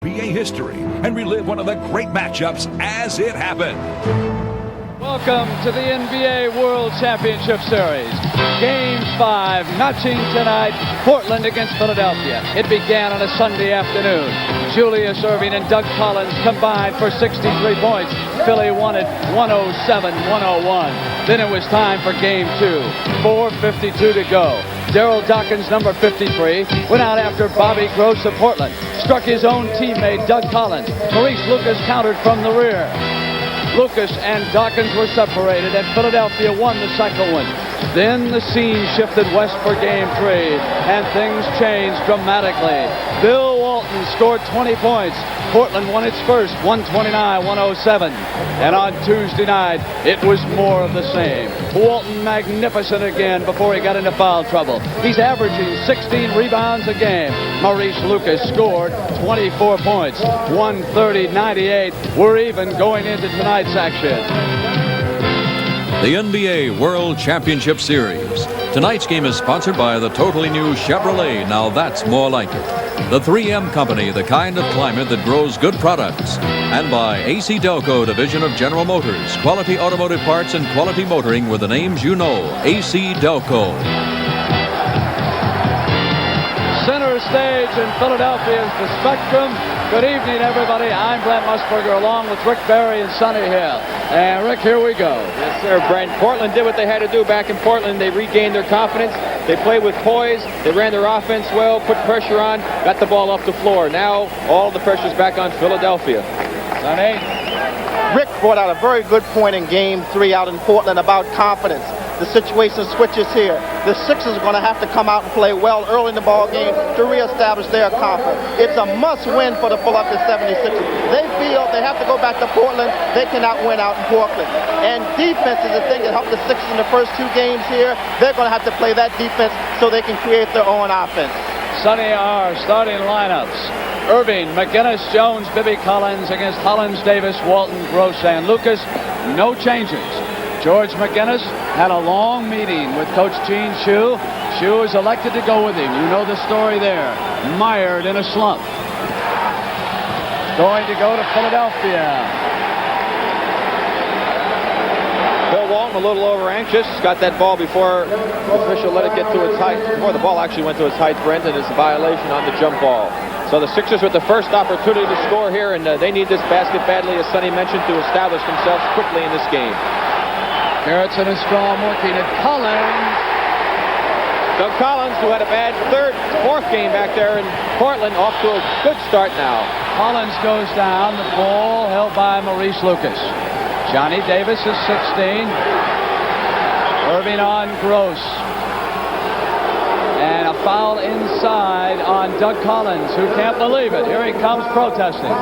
NBA history and relive one of the great matchups as it happened. Welcome to the NBA World Championship Series. Game 5, matching tonight, Portland against Philadelphia. It began on a Sunday afternoon. Julius Erving and Doug Collins combined for 63 points. Philly won it 107-101. Then it was time for Game 2. 4:52 to go. Daryl Dawkins, number 53, went out after Bobby Gross of Portland. Struck his own teammate, Doug Collins. Maurice Lucas countered from the rear. Lucas and Dawkins were separated, and Philadelphia won the second one. Then the scene shifted west for Game 3, and things changed dramatically. Bill Walton scored 20 points. Portland won its first, 129-107. And on Tuesday night, it was more of the same. Walton magnificent again before he got into foul trouble. He's averaging 16 rebounds a game. Maurice Lucas scored 24 points, 130-98. We're even going into tonight's action. The NBA World Championship Series. Tonight's game is sponsored by the totally new Chevrolet. Now that's more like it. The 3M Company, the kind of climate that grows good products. And by AC Delco, division of General Motors. Quality automotive parts and quality motoring with the names you know. AC Delco. Center stage in Philadelphia is the Spectrum. Good evening, everybody. I'm Brent Musburger, along with Rick Barry and Sonny Hill. And Rick, here we go. Yes, sir, Brent. Portland did what they had to do back in Portland. They regained their confidence. They played with poise. They ran their offense well, put pressure on, got the ball off the floor. Now all the pressure's back on Philadelphia. Sonny? Rick brought out a very good point in Game 3 out in Portland about confidence. The situation switches here. The Sixers are going to have to come out and play well early in the ball game to reestablish their confidence. It's a must-win for the Philadelphia 76ers. They feel they have to go back to Portland. They cannot win out in Portland. And defense is the thing that helped the Sixers in the first two games here. They're going to have to play that defense so they can create their own offense. Sonny, our starting lineups. Erving, McGinnis, Jones, Bibby Collins against Hollins, Davis, Walton, Gross, and Lucas. No changes. George McGinnis had a long meeting with Coach Gene Shue. Shue is elected to go with him. You know the story there. Mired in a slump. Going to go to Philadelphia. Bill Walton a little over anxious. Got that ball before the official let it get to its height. Before the ball actually went to its height, Brent, and it's a violation on the jump ball. So the Sixers with the first opportunity to score here, and they need this basket badly, as Sonny mentioned, to establish themselves quickly in this game. Gerritsen and Strom working at Collins. Doug Collins, who had a bad fourth game back there in Portland, off to a good start now. Collins goes down. The ball held by Maurice Lucas. Johnny Davis is 16. Erving on Gross. And a foul inside on Doug Collins, who can't believe it. Here he comes protesting.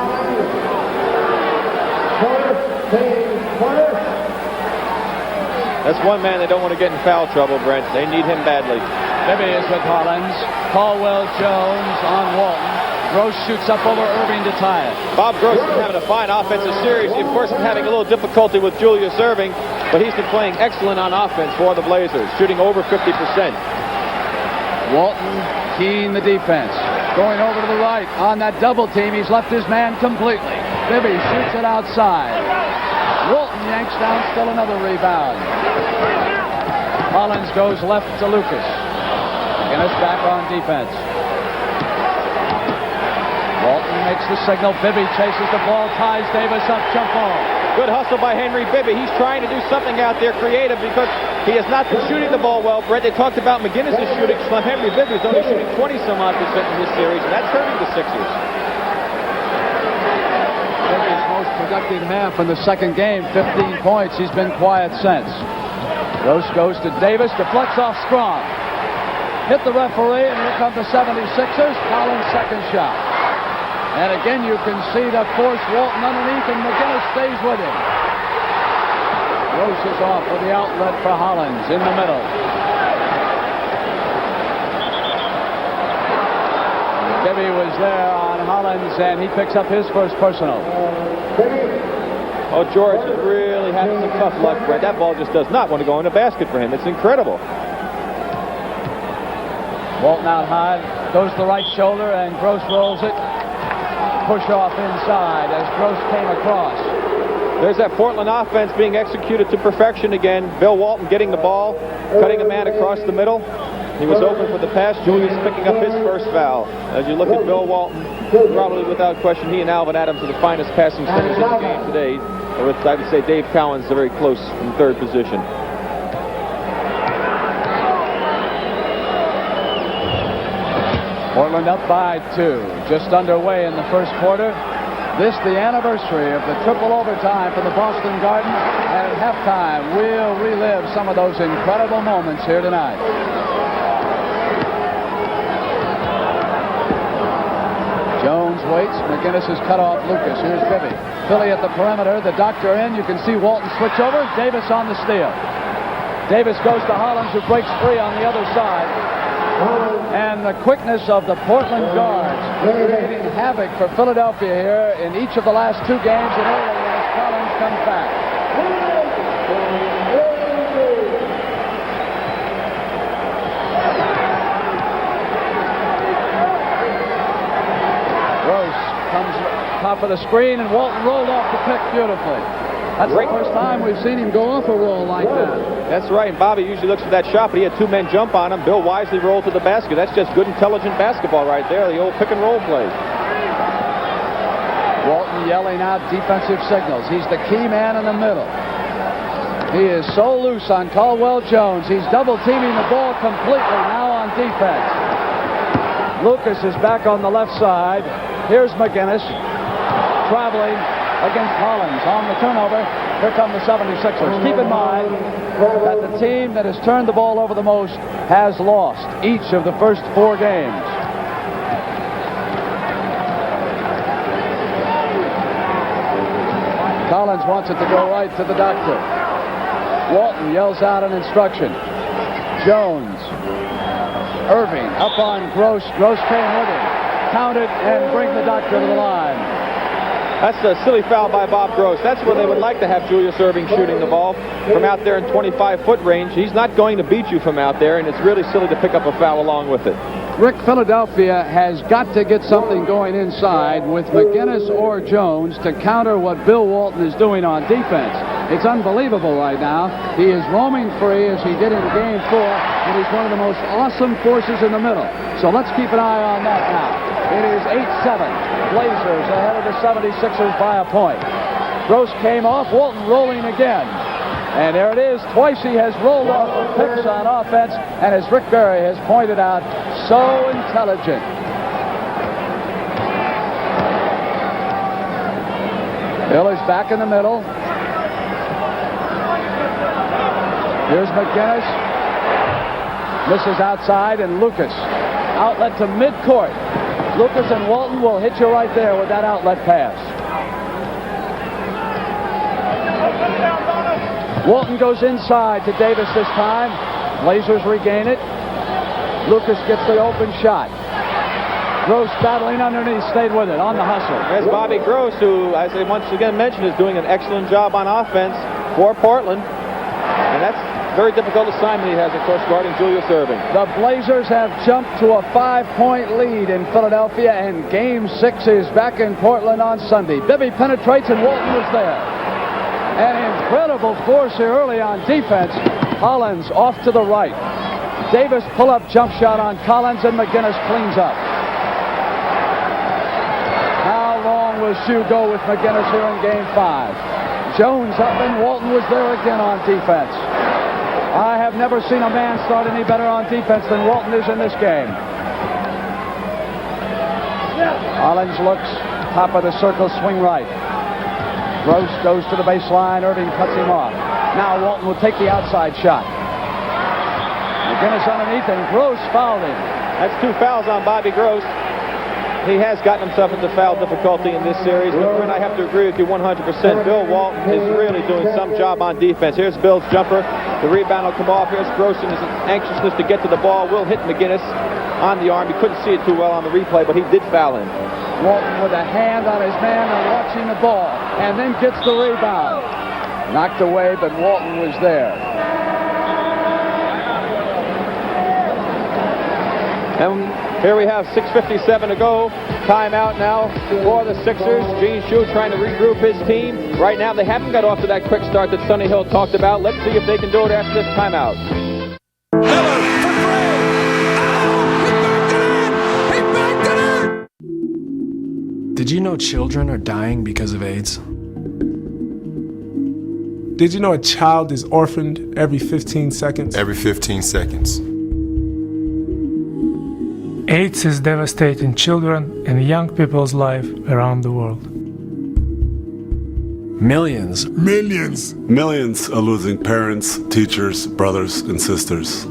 That's one man they don't want to get in foul trouble, Brent. They need him badly. Bibby is with Hollins. Caldwell Jones on Walton. Gross shoots up over Erving to tie it. Bob Gross is having a fine offensive series. He, of course, is having a little difficulty with Julius Erving, but he's been playing excellent on offense for the Blazers, shooting over 50%. Walton keying the defense. Going over to the right on that double team. He's left his man completely. Bibby shoots it outside. Walton yanks down, still another rebound. Collins goes left to Lucas. McGinnis back on defense. Walton makes the signal. Bibby chases the ball, ties Davis up, jump ball. Good hustle by Henry Bibby. He's trying to do something out there creative because he has not been shooting the ball well. Brett, they talked about McGinnis' shooting. Henry Bibby is only shooting 20-some-odd% in this series, and that's hurting the Sixers. Bibby's most productive half in the second game, 15 points. He's been quiet since. Gross goes to Davis, deflects off Strom. Hit the referee, and here come the 76ers. Collins' second shot. And again, you can see the force Walton underneath, and McGinnis stays with him. Gross is off with the outlet for Hollins in the middle. Bibby was there on Hollins, and he picks up his first personal. Oh, George is really having some tough luck, Brett. That ball just does not want to go in the basket for him. It's incredible. Walton out high, goes to the right shoulder, and Gross rolls it. push-off inside as Gross came across. There's that Portland offense being executed to perfection again. Bill Walton getting the ball, cutting a man across the middle. He was open for the pass. Julius picking up his first foul. As you look at Bill Walton, probably without question, he and Alvin Adams are the finest passing centers in the game today. Or I would say Dave Cowens are very close in third position. Portland up by 2. Just underway in the first quarter. This the anniversary of the triple overtime for the Boston Garden. And at halftime, we'll relive some of those incredible moments here tonight. Jones waits. McGinnis is cut off. Lucas. Here's Bibby. Philly at the perimeter. The doctor in. You can see Walton switch over. Davis on the steal. Davis goes to Hollins, who breaks free on the other side. And the quickness of the Portland guards creating havoc for Philadelphia here in each of the last 2 games, and early as Collins comes back. Gross comes top of the screen, and Walton rolled off the pick beautifully. That's the first time we've seen him go off a roll like that. That's right, and Bobby usually looks for that shot, but he had 2 men jump on him. Bill wisely rolled to the basket. That's just good, intelligent basketball right there, the old pick-and-roll play. Walton yelling out defensive signals. He's the key man in the middle. He is so loose on Caldwell Jones. He's double-teaming the ball completely now on defense. Lucas is back on the left side. Here's McGinnis traveling against Hollins on the turnover. Here come the 76ers. Keep in mind that the team that has turned the ball over the most has lost each of the first 4 games. Collins wants it to go right to the doctor. Walton yells out an instruction. Jones. Irving up on Gross. Gross came with him. Count it and bring the doctor to the line. That's a silly foul by Bob Gross. That's where they would like to have Julius Irving shooting the ball from out there in 25-foot range. He's not going to beat you from out there, and it's really silly to pick up a foul along with it. Rick, Philadelphia has got to get something going inside with McGinnis or Jones to counter what Bill Walton is doing on defense. It's unbelievable right now. He is roaming free as he did in Game 4, and he's one of the most awesome forces in the middle. So let's keep an eye on that now. It is 8-7. Blazers ahead of the 76ers by a point. Gross came off. Walton rolling again. And there it is. Twice he has rolled off the picks on offense. And as Rick Barry has pointed out, so intelligent. Bill is back in the middle. Here's McGinnis. Misses outside, and Lucas. Outlet to midcourt. Lucas and Walton will hit you right there with that outlet pass. Walton goes inside to Davis this time. Blazers regain it. Lucas gets the open shot. Gross battling underneath, stayed with it on the hustle. There's Bobby Gross, who, as I once again mentioned, is doing an excellent job on offense for Portland. And that's a very difficult assignment he has, of course, guarding Julius Irving. The Blazers have jumped to a 5-point lead in Philadelphia, and Game 6 is back in Portland on Sunday. Bibby penetrates, and Walton was there. An incredible force here early on defense. Hollins off to the right. Davis pull-up jump shot on Collins, and McGinnis cleans up. How long will Shue go with McGinnis here in Game 5? Jones up, and Walton was there again on defense. I have never seen a man start any better on defense than Walton is in this game. Hollins looks, top of the circle, swing right. Gross goes to the baseline. Irving cuts him off. Now Walton will take the outside shot. McGinnis underneath, and Gross fouled him. That's 2 fouls on Bobby Gross. He has gotten himself into foul difficulty in this series. But I have to agree with you 100%. Bill Walton is really doing some job on defense. Here's Bill's jumper. The rebound will come off. Here's Gross in his anxiousness to get to the ball. Will hit McGinnis on the arm. He couldn't see it too well on the replay, but he did foul him. Walton with a hand on his man and watching the ball, and then gets the rebound. Knocked away, but Walton was there. And here we have 6:57 to go. timeout now for the Sixers. Gene Shue trying to regroup his team. Right now, they haven't got off to that quick start that Sonny Hill talked about. Let's see if they can do it after this timeout. Did you know children are dying because of AIDS? Did you know a child is orphaned every 15 seconds? Every 15 seconds. AIDS is devastating children and young people's life around the world. Millions are losing parents, teachers, brothers, and sisters.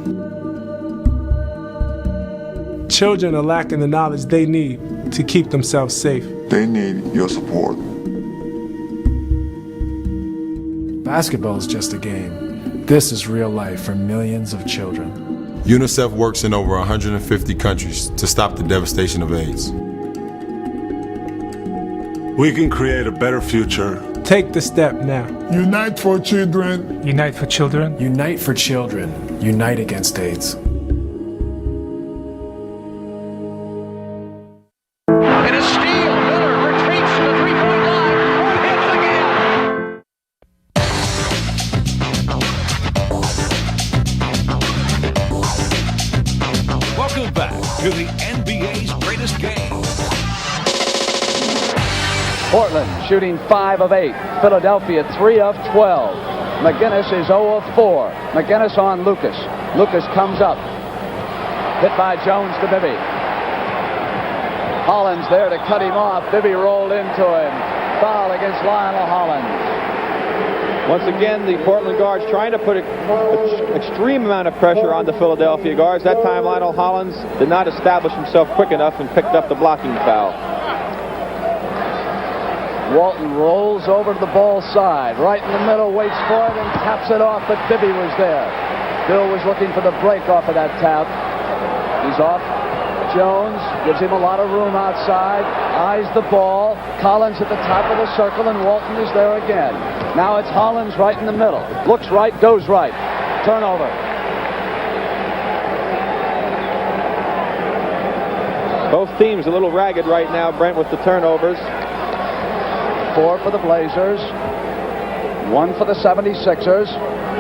Children are lacking the knowledge they need to keep themselves safe. They need your support. Basketball is just a game. This is real life for millions of children. UNICEF works in over 150 countries to stop the devastation of AIDS. We can create a better future. Take the step now. Unite for children. Unite for children. Unite for children. Unite against AIDS. And a steal. Miller retreats to the three-point line. Hits again. Welcome back to the NBA's greatest game. Portland shooting 5 of 8. Philadelphia 3 of 12. McGinnis is 0 of 4. McGinnis on Lucas. Lucas comes up. Hit by Jones to Bibby. Hollins there to cut him off. Bibby rolled into him. Foul against Lionel Hollins. Once again, the Portland guards trying to put an extreme amount of pressure on the Philadelphia guards. That time, Lionel Hollins did not establish himself quick enough and picked up the blocking foul. Walton rolls over to the ball side. Right in the middle, waits for it and taps it off, but Bibby was there. Bill was looking for the break off of that tap. He's off. Jones gives him a lot of room outside. Eyes the ball. Collins at the top of the circle, and Walton is there again. Now it's Hollins right in the middle. Looks right, goes right. Turnover. Both teams a little ragged right now, Brent, with the turnovers. 4 for the Blazers. 1 for the 76ers.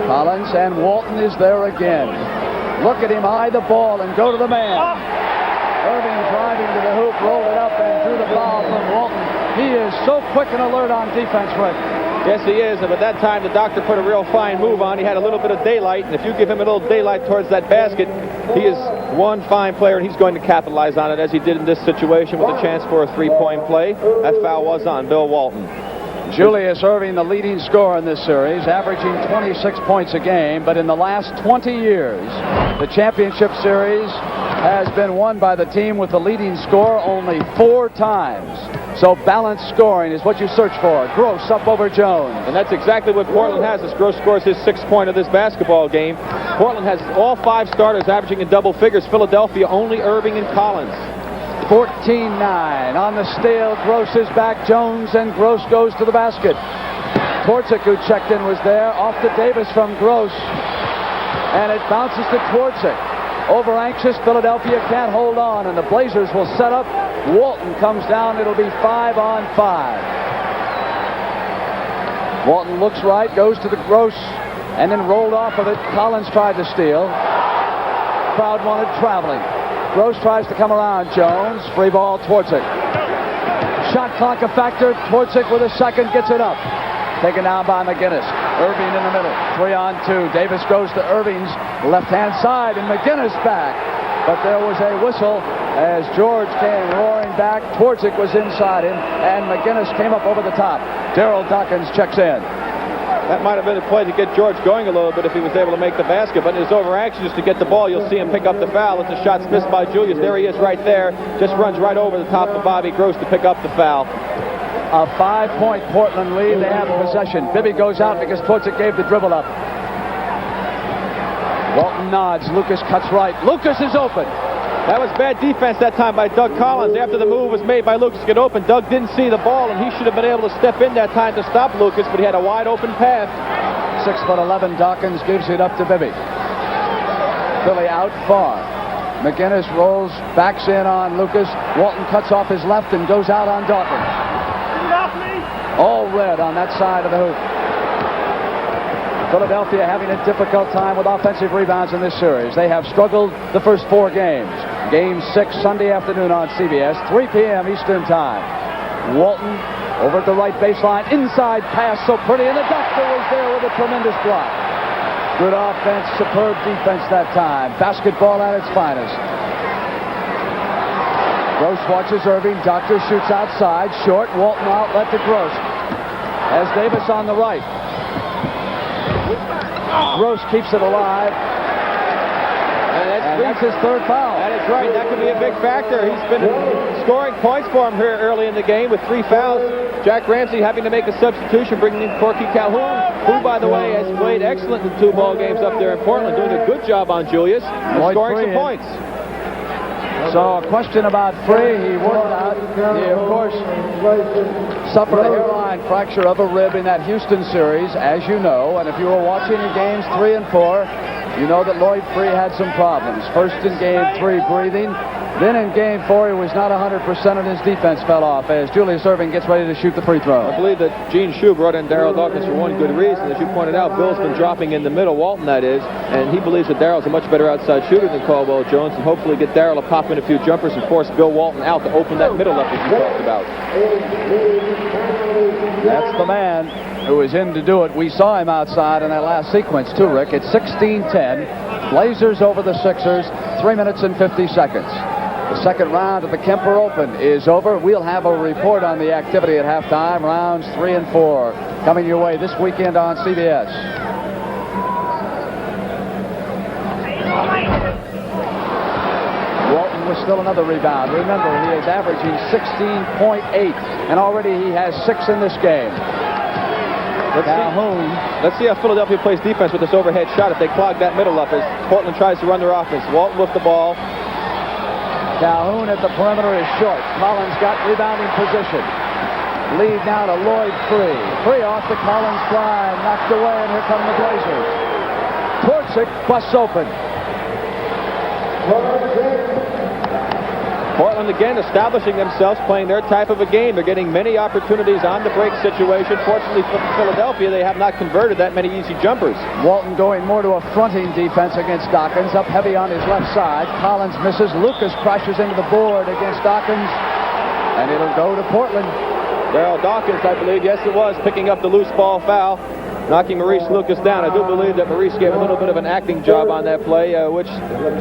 Collins, and Walton is there again. Look at him eye the ball and go to the man. Irving driving to the hoop, rolled it up and drew the foul from Walton. He is so quick and alert on defense, Rick. Yes, he is, and at that time the doctor put a real fine move on. He had a little bit of daylight, and if you give him a little daylight towards that basket, he is one fine player, and he's going to capitalize on it as he did in this situation with a chance for a three-point play. That foul was on Bill Walton. Julius Irving, the leading scorer in this series, averaging 26 points a game, but in the last 20 years, the championship series has been won by the team with the leading score only 4 times. So balanced scoring is what you search for. Gross up over Jones. And that's exactly what Portland has as Gross scores his 6th point of this basketball game. Portland has all 5 starters averaging in double figures. Philadelphia only Irving and Collins. 14-9 on the steal. Gross is back. Jones, and Gross goes to the basket. Twardzik, who checked in, was there. Off to Davis from Gross. And it bounces to Twardzik. Over anxious, Philadelphia can't hold on, and the Blazers will set up. Walton comes down. It'll be 5 on 5. Walton looks right, goes to the Gross, and then rolled off of it. Collins tried to steal. Crowd wanted traveling. Gross tries to come around Jones. Free ball, Twardzik. Shot clock a factor. Twardzik with a second, gets it up. Taken down by McGinnis. Irving in the middle. 3 on 2. Davis goes to Irving's left-hand side, and McGinnis back. But there was a whistle as George came roaring back. Twardzik was inside him, and McGinnis came up over the top. Daryl Dawkins checks in. That might have been a play to get George going a little bit if he was able to make the basket, but in his over-anxious to get the ball, you'll see him pick up the foul. It's a shot missed by Julius. There he is right there. Just runs right over the top of Bobby Gross to pick up the foul. A 5-point Portland lead. They have possession. Bibby goes out because Twardzik gave the dribble up. Walton nods. Lucas cuts right. Lucas is open. That was bad defense that time by Doug Collins. After the move was made by Lucas to get open, Doug didn't see the ball, and he should have been able to step in that time to stop Lucas, but he had a wide open pass. 6'11", Dawkins gives it up to Bibby. Philly out far. McGinnis rolls, backs in on Lucas. Walton cuts off his left and goes out on Dawkins. All red on that side of the hoop. Philadelphia having a difficult time with offensive rebounds in this series. They have struggled the first 4 games. Game 6 Sunday afternoon on CBS, 3 p.m. Eastern Time. Walton over at the right baseline, inside pass so pretty, and the doctor was there with a tremendous block. Good offense, superb defense that time. Basketball at its finest. Gross watches Irving. Doctor shoots outside. Short. Walton outlet to Gross. Has Davis on the right. Gross keeps it alive. And that's his 3rd foul. That is right. That could be a big factor. He's been scoring points for him here early in the game with 3 fouls. Jack Ramsey having to make a substitution, bringing in Corky Calhoun, who, by the way, has played excellent in 2 ball games up there in Portland, doing a good job on Julius and scoring some points. So a question about Free. He worked out. He, of course, suffered a hairline fracture of a rib in that Houston series, as you know. And if you were watching in games 3 and 4, you know that Lloyd Free had some problems. First in game 3, breathing. Then in game 4, he was not 100% and his defense fell off as Julius Irving gets ready to shoot the free throw. I believe that Gene Shue brought in Daryl Dawkins for one good reason. As you pointed out, Bill's been dropping in the middle, Walton that is, and he believes that Daryl's a much better outside shooter than Caldwell Jones, and hopefully get Daryl to pop in a few jumpers and force Bill Walton out to open that middle up as you talked about. That's the man who is in to do it. We saw him outside in that last sequence too, Rick. It's 16-10. Blazers over the Sixers, 3 minutes and 50 seconds. The second round of the Kemper Open is over. We'll have a report on the activity at halftime. Rounds 3 and 4 coming your way this weekend on CBS. Walton with still another rebound. Remember, he is averaging 16.8, and already he has 6 in this game. Let's see how Philadelphia plays defense with this overhead shot if they clog that middle up as Portland tries to run their offense. Walton with the ball. Calhoun at the perimeter is short. Collins got rebounding position. Lead now to Lloyd Free. Free off the Collins fly, knocked away, and here come the Blazers. Torczyk busts open. Portland again establishing themselves, playing their type of a game. They're getting many opportunities on the break situation. Fortunately for Philadelphia, they have not converted that many easy jumpers. Walton going more to a fronting defense against Dawkins, up heavy on his left side. Collins misses. Lucas crashes into the board against Dawkins, and it'll go to Portland. Daryl Dawkins, I believe, yes it was, picking up the loose ball foul, knocking Maurice Lucas down. I do believe that Maurice gave a little bit of an acting job on that play, which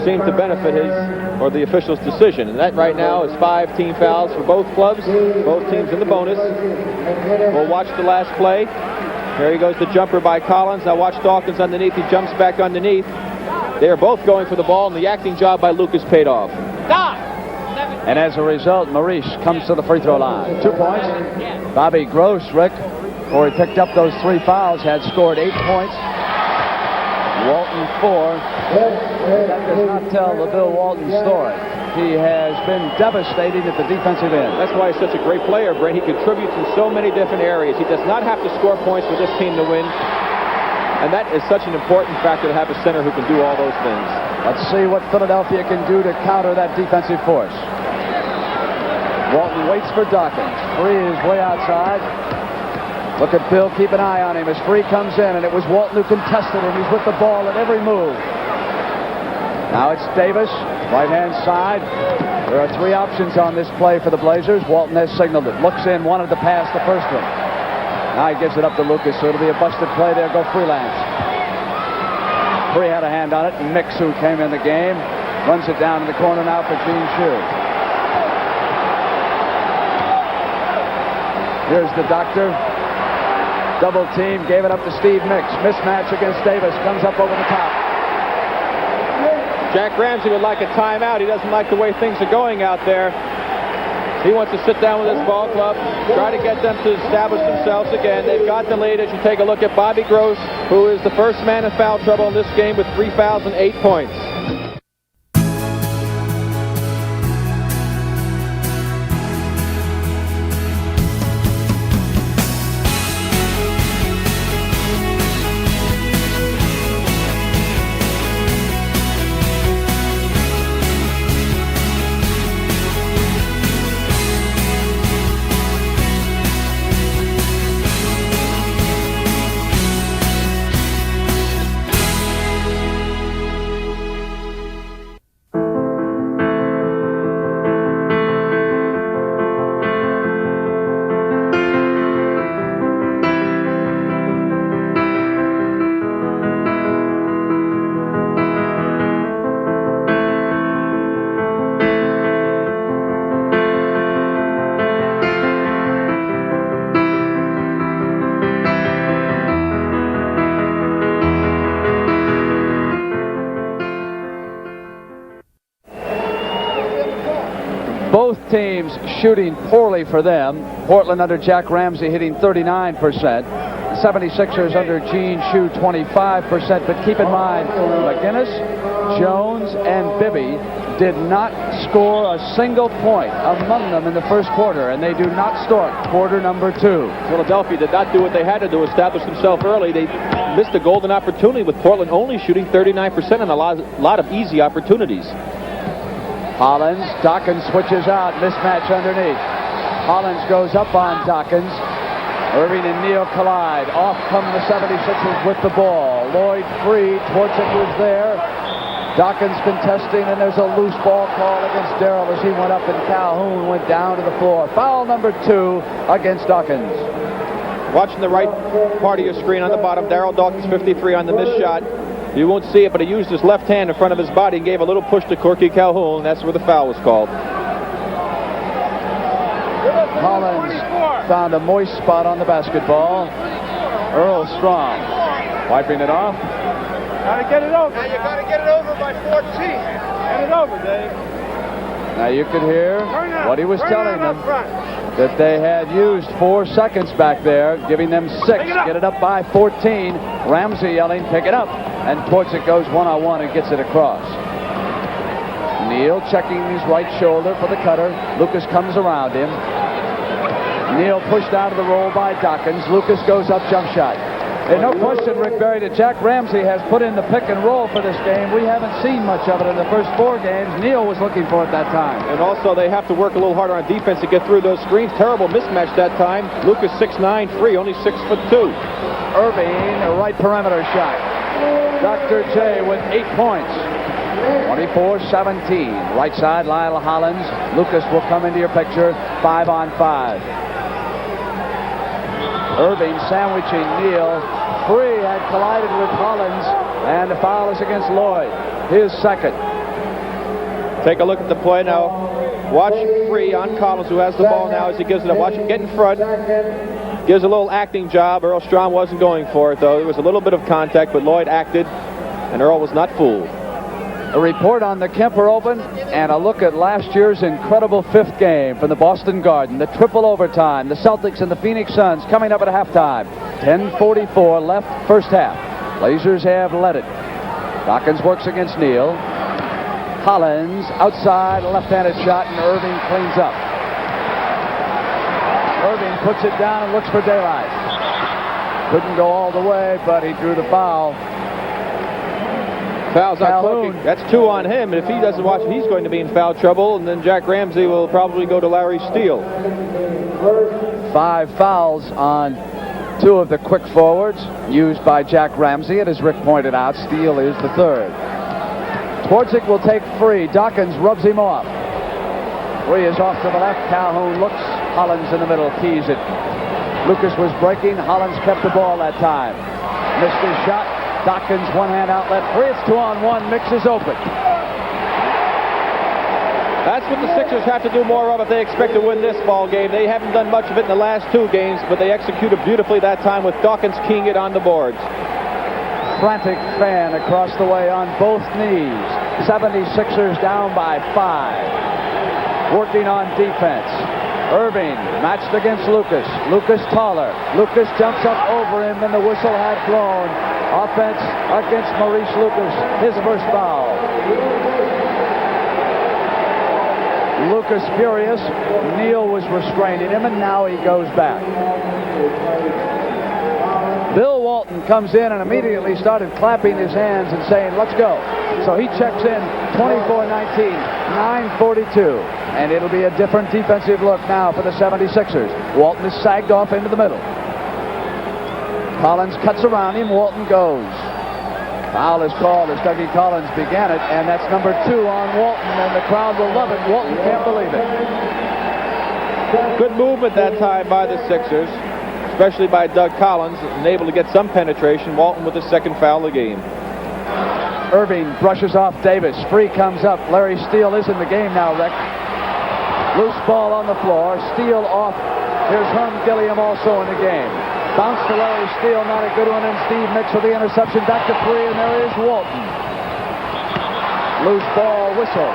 seemed to benefit his or the official's decision. And that right now is 5 team fouls for both clubs, both teams in the bonus. We'll watch the last play. Here he goes, the jumper by Collins. Now watch Dawkins underneath. He jumps back underneath. They are both going for the ball, and the acting job by Lucas paid off. And as a result, Maurice comes to the free throw line. 2 points. Bobby Gross, Rick, or he picked up those 3 fouls, had scored 8 points. Walton 4. That does not tell the Bill Walton story. He has been devastating at the defensive end. That's why he's such a great player, Brent. He contributes in so many different areas. He does not have to score points for this team to win. And that is such an important factor to have a center who can do all those things. Let's see what Philadelphia can do to counter that defensive force. Walton waits for Dawkins. Free is way outside. Look at Bill, keep an eye on him as Free comes in, and it was Walton who contested him. He's with the ball at every move. Now it's Davis, right-hand side. There are 3 options on this play for the Blazers. Walton has signaled it. Looks in, wanted to pass the first one. Now he gives it up to Lucas, so it'll be a busted play there. Go Freelance. Free had a hand on it, and Mix, who came in the game, runs it down in the corner now for Gene Shue. Here's the doctor. Double team, gave it up to Steve Mix. Mismatch against Davis, comes up over the top. Jack Ramsey would like a timeout. He doesn't like the way things are going out there. He wants to sit down with his ball club, try to get them to establish themselves again. They've got the lead as you take a look at Bobby Gross, who is the first man in foul trouble in this game with 3 fouls and 8 points. games shooting poorly for them. Portland under Jack Ramsey hitting 39%. The 76ers under Gene Shue 25%. But keep in mind, McGinnis, Jones, and Bibby did not score a single point among them in the first quarter, and they do not start quarter number 2. Philadelphia did not do what they had to do, establish themselves early. They missed a golden opportunity with Portland only shooting 39% and a lot of easy opportunities. Hollins, Dawkins switches out, mismatch underneath. Hollins goes up on Dawkins. Irving and Neal collide. Off come the 76ers with the ball. Lloyd free. Twardzik was there. Dawkins contesting, and there's a loose ball call against Darrell as he went up, and Calhoun went down to the floor. Foul number 2 against Dawkins. Watching the right part of your screen on the bottom, Darrell Dawkins 53 on the missed shot. You won't see it, but he used his left hand in front of his body and gave a little push to Corky Calhoun. That's where the foul was called. Hollins found a moist spot on the basketball. Earl Strong wiping it off. Gotta get it over. Now you gotta get it over by 14. Get it over, Dave. Now you could hear what he was telling them, that they had used 4 seconds back there, giving them 6. Get it up by 14. Ramsey yelling, pick it up. And Twardzik goes one-on-one and gets it across. Neal checking his right shoulder for the cutter. Lucas comes around him. Neal pushed out of the roll by Dawkins. Lucas goes up, jump shot. And no question, Rick Barry, that Jack Ramsey has put in the pick and roll for this game. We haven't seen much of it in the first 4 games. Neal was looking for it that time. And also, they have to work a little harder on defense to get through those screens. Terrible mismatch that time. Lucas 6'9", free, only 6'2". Irving, a right perimeter shot. Dr. J with 8 points. 24-17. Right side, Lyle Hollins. Lucas will come into your picture. 5-on-5. Irving sandwiching Neal. Free had collided with Hollins, and the foul is against Lloyd. His second. Take a look at the play now. Watch Free on Collins, who has the ball now as he gives it up. Watch him get in front. Gives a little acting job. Earl Strom wasn't going for it, though. There was a little bit of contact, but Lloyd acted, and Earl was not fooled. A report on the Kemper Open and a look at last year's incredible 5th game from the Boston Garden. The triple overtime. The Celtics and the Phoenix Suns coming up at halftime. 10:44 left, first half. Blazers have led it. Dawkins works against Neal. Hollins outside, left-handed shot, and Irving cleans up. Irving puts it down and looks for daylight. Couldn't go all the way, but he drew the foul. Foul's not clicking. That's 2 on him, and if he doesn't watch it, he's going to be in foul trouble, and then Jack Ramsey will probably go to Larry Steele. 5 fouls on 2 of the quick forwards used by Jack Ramsey, and as Rick pointed out, Steele is the 3rd. Twardzik will take Free. Dawkins rubs him off. Free is off to the left. Calhoun looks. Hollins in the middle, keys it. Lucas was breaking. Hollins kept the ball that time. Missed his shot. Dawkins, one-hand outlet. Free, it's 2-on-1. Mix is open. That's what the Sixers have to do more of if they expect to win this ball game. They haven't done much of it in the last 2 games, but they executed beautifully that time with Dawkins keying it on the boards. Frantic fan across the way on both knees. 76ers down by 5. Working on defense. Irving matched against Lucas. Lucas taller. Lucas jumps up over him, and the whistle had blown. Offense against Maurice Lucas. His first foul. Lucas furious. Neal was restraining him, and now he goes back. Bill Walton comes in and immediately started clapping his hands and saying, let's go. So he checks in 24-19, 9:42. And it'll be a different defensive look now for the 76ers. Walton is sagged off into the middle. Collins cuts around him. Walton goes. Foul is called as Dougie Collins began it, and that's number 2 on Walton, and the crowd will love it. Walton can't believe it. Good movement that time by the Sixers, especially by Doug Collins, and able to get some penetration. Walton with the 2nd foul of the game. Irving brushes off Davis. Free comes up. Larry Steele is in the game now, Rick. Loose ball on the floor. Steele off. Here's Herm Gilliam also in the game. Bounce to Larry Steele, not a good one, and Steve Mix with the interception. Back to Free, and there is Walton. Loose ball, whistle.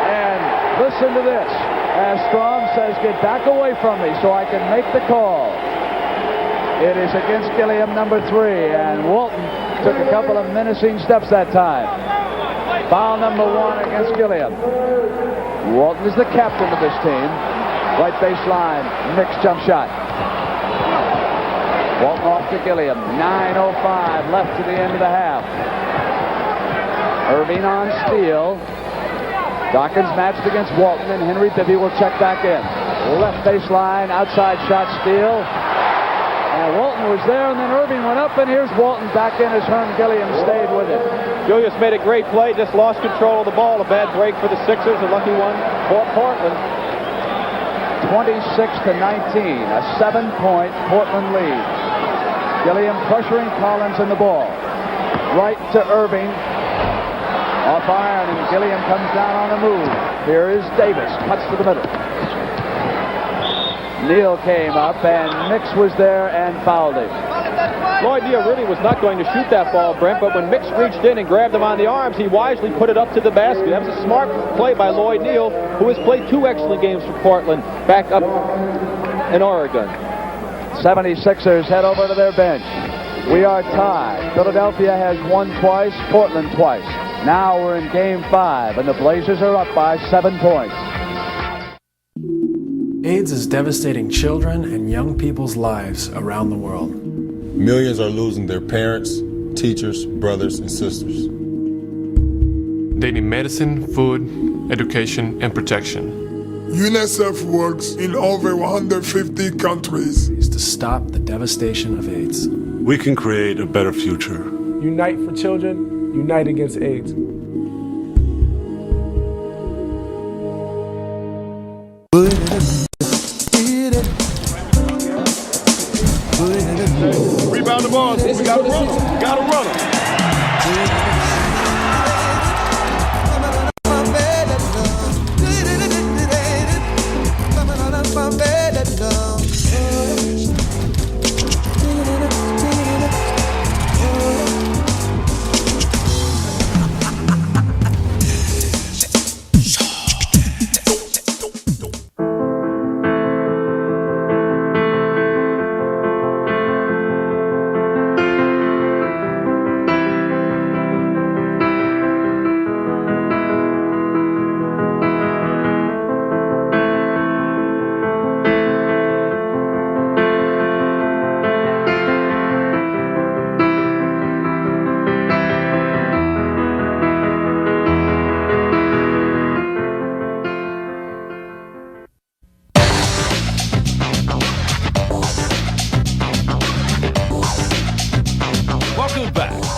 And Listen to this. As Strom says, get back away from me so I can make the call. It is against Gilliam, number 3, and Walton took a couple of menacing steps that time. Foul number 1 against Gilliam. Walton is the captain of this team. Right baseline, mixed jump shot. Walton off to Gilliam. 9:05 left to the end of the half. Irving on steal. Dawkins matched against Walton, and Henry Bibby will check back in. Left baseline, outside shot, steal. And Walton was there, and then Irving went up, and here's Walton back in as Herm Gilliam stayed with it. Julius made a great play, just lost control of the ball. A bad break for the Sixers, a lucky one for Portland. 26-19, a 7-point Portland lead. Gilliam pressuring Collins in the ball. Right to Irving. Off iron, and Gilliam comes down on the move. Here is Davis, cuts to the middle. Neal came up, and Mix was there and fouled him. Lloyd Neal really was not going to shoot that ball, Brent, but when Mix reached in and grabbed him on the arms, he wisely put it up to the basket. That was a smart play by Lloyd Neal, who has played 2 excellent games for Portland back up in Oregon. 76ers head over to their bench. We are tied. Philadelphia has won twice, Portland twice. Now we're in Game 5, and the Blazers are up by 7 points. AIDS is devastating children and young people's lives around the world. Millions are losing their parents, teachers, brothers, and sisters. They need medicine, food, education, and protection. UNICEF works in over 150 countries. Is to stop the devastation of AIDS. We can create a better future. Unite for children, unite against AIDS. Rebound the ball. We got a runner. Got a runner.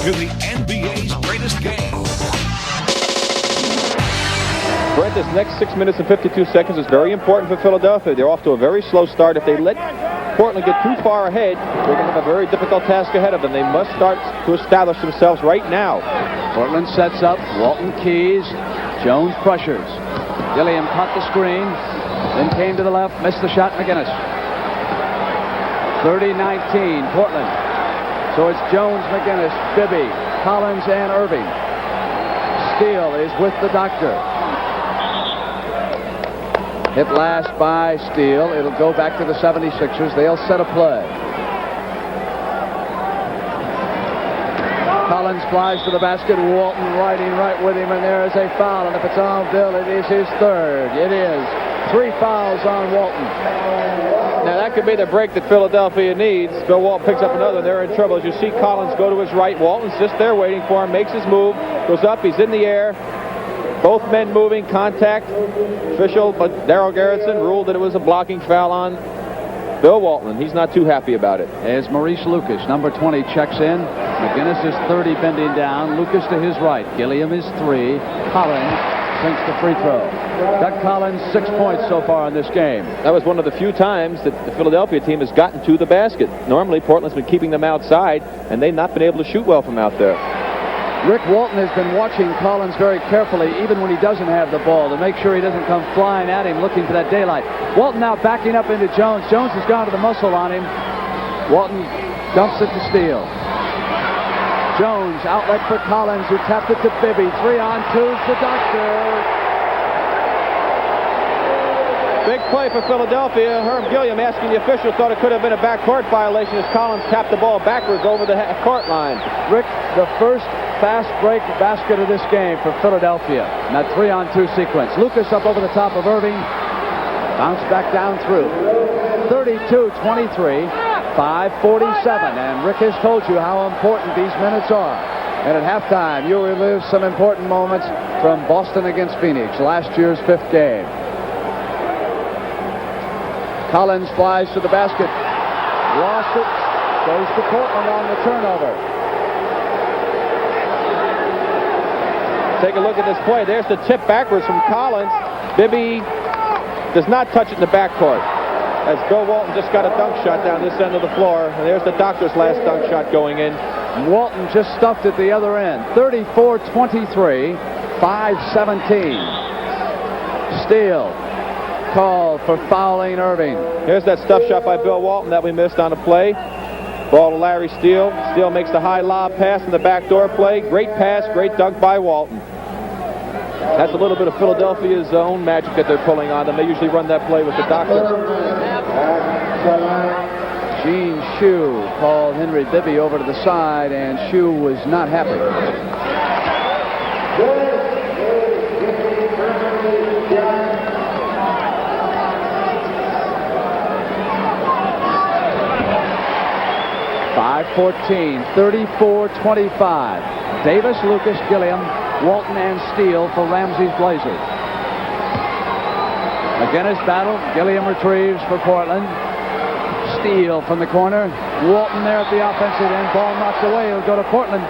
to the NBA's greatest game. Brent, this next 6 minutes and 52 seconds is very important for Philadelphia. They're off to a very slow start. If they let Portland get too far ahead, they're going to have a very difficult task ahead of them. They must start to establish themselves right now. Portland sets up. Walton keys. Jones pressures. Gilliam caught the screen, then came to the left, missed the shot. McGinnis. 30-19, Portland. So it's Jones, McGinnis, Bibby, Collins, and Irving. Steele is with the doctor. Hit last by Steele. It'll go back to the 76ers. They'll set a play. Collins flies to the basket. Walton riding right with him, and there is a foul. And if it's on Bill, it is his third. It is 3 fouls on Walton. Now that could be the break that Philadelphia needs. Bill Walton picks up another. They're in trouble. As you see Collins go to his right, Walton's just there waiting for him, makes his move, goes up, he's in the air. Both men moving, contact. Official, but Darryl Garretson ruled that it was a blocking foul on Bill Walton. He's not too happy about it. As Maurice Lucas, number 20, checks in. McGinnis is 30, bending down. Lucas to his right. Gilliam is 3. Collins sinks the free throw. Doug Collins, 6 points so far in this game. That was one of the few times that the Philadelphia team has gotten to the basket. Normally, Portland's been keeping them outside, and they've not been able to shoot well from out there. Rick Walton has been watching Collins very carefully, even when he doesn't have the ball, to make sure he doesn't come flying at him looking for that daylight. Walton now backing up into Jones. Jones has gone to the muscle on him. Walton dumps it to Steele. Jones, outlet for Collins, who tapped it to Bibby. 3-on-2's the doctor. Big play for Philadelphia. Herm Gilliam asking the official, thought it could have been a backcourt violation as Collins tapped the ball backwards over the court line. Rick, the first fast break basket of this game for Philadelphia. And that 3-on-2 sequence. Lucas up over the top of Irving. Bounce back down through. 32-23, 5:47. And Rick has told you how important these minutes are. And at halftime, you'll relive some important moments from Boston against Phoenix, last year's 5th game. Collins flies to the basket. Lost it. Goes to Portland on the turnover. Take a look at this play. There's the tip backwards from Collins. Bibby does not touch it in the backcourt, as Bill Walton just got a dunk shot down this end of the floor. And there's the Doctor's last dunk shot going in. Walton just stuffed at the other end. 34-23, 5:17. Steele called for fouling Irving. Here's that stuff shot by Bill Walton that we missed on the play. Ball to Larry Steele. Steele makes the high lob pass in the backdoor play. Great pass, great dunk by Walton. That's a little bit of Philadelphia's own magic that they're pulling on them. They usually run that play with the Doctors. Gene Shue called Henry Bibby over to the side, and Shue was not happy. .5:14, 34-25. Davis, Lucas, Gilliam, Walton, and Steele for Ramsey's Blazers. McGinnis battle. Gilliam retrieves for Portland. Steele from the corner. Walton there at the offensive end. Ball knocked away. It'll go to Portland.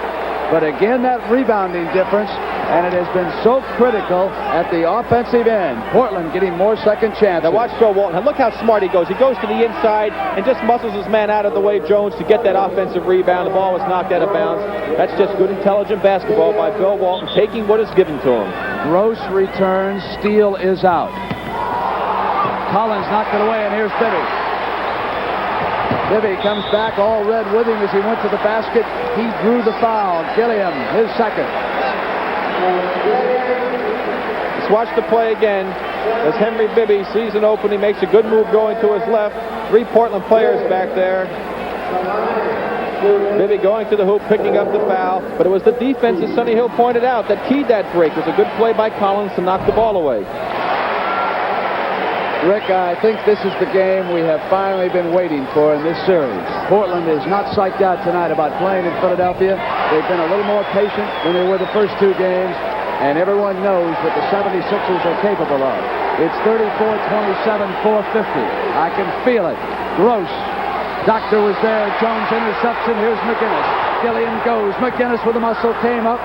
But again, that rebounding difference, and it has been so critical at the offensive end. Portland getting more second chances. Now watch Bill Walton. Look how smart he goes. He goes to the inside and just muscles his man out of the way, Jones, to get that offensive rebound. The ball was knocked out of bounds. That's just good, intelligent basketball by Bill Walton, taking what is given to him. Gross returns. Steele is out. Collins knocked it away, and here's Bibby. Bibby comes back, all red with him as he went to the basket. He drew the foul. Gilliam, his second. Let's watch the play again. As Henry Bibby sees an opening, makes a good move going to his left. 3 Portland players back there. Bibby going to the hoop, picking up the foul. But it was the defense, as Sonny Hill pointed out, that keyed that break. It was a good play by Collins to knock the ball away. Rick, I think this is the game we have finally been waiting for in this series. Portland is not psyched out tonight about playing in Philadelphia. They've been a little more patient than they were the first 2 games, and everyone knows what the 76ers are capable of. It's 34-27, 4:50. I can feel it. Gross. Doctor was there. Jones interception. Here's McGinnis. Gilliam goes. McGinnis with a muscle came up.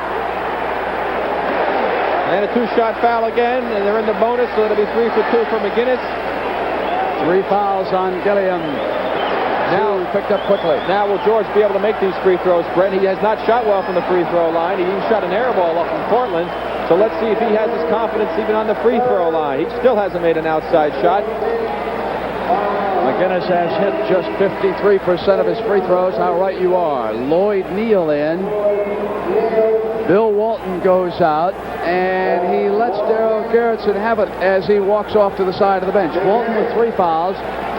And a 2-shot foul again, and they're in the bonus, so it'll be 3 for 2 for McGinnis. 3 fouls on Gilliam. Now picked up quickly. Now will George be able to make these free throws, Brent? He has not shot well from the free throw line. He even shot an air ball up in Portland. So let's see if he has his confidence even on the free throw line. He still hasn't made an outside shot. McGinnis has hit just 53% of his free throws. How right you are. Lloyd Neal in. Bill Walton goes out, and he lets Darrell Gerritsen have it as he walks off to the side of the bench. Walton with 3 fouls,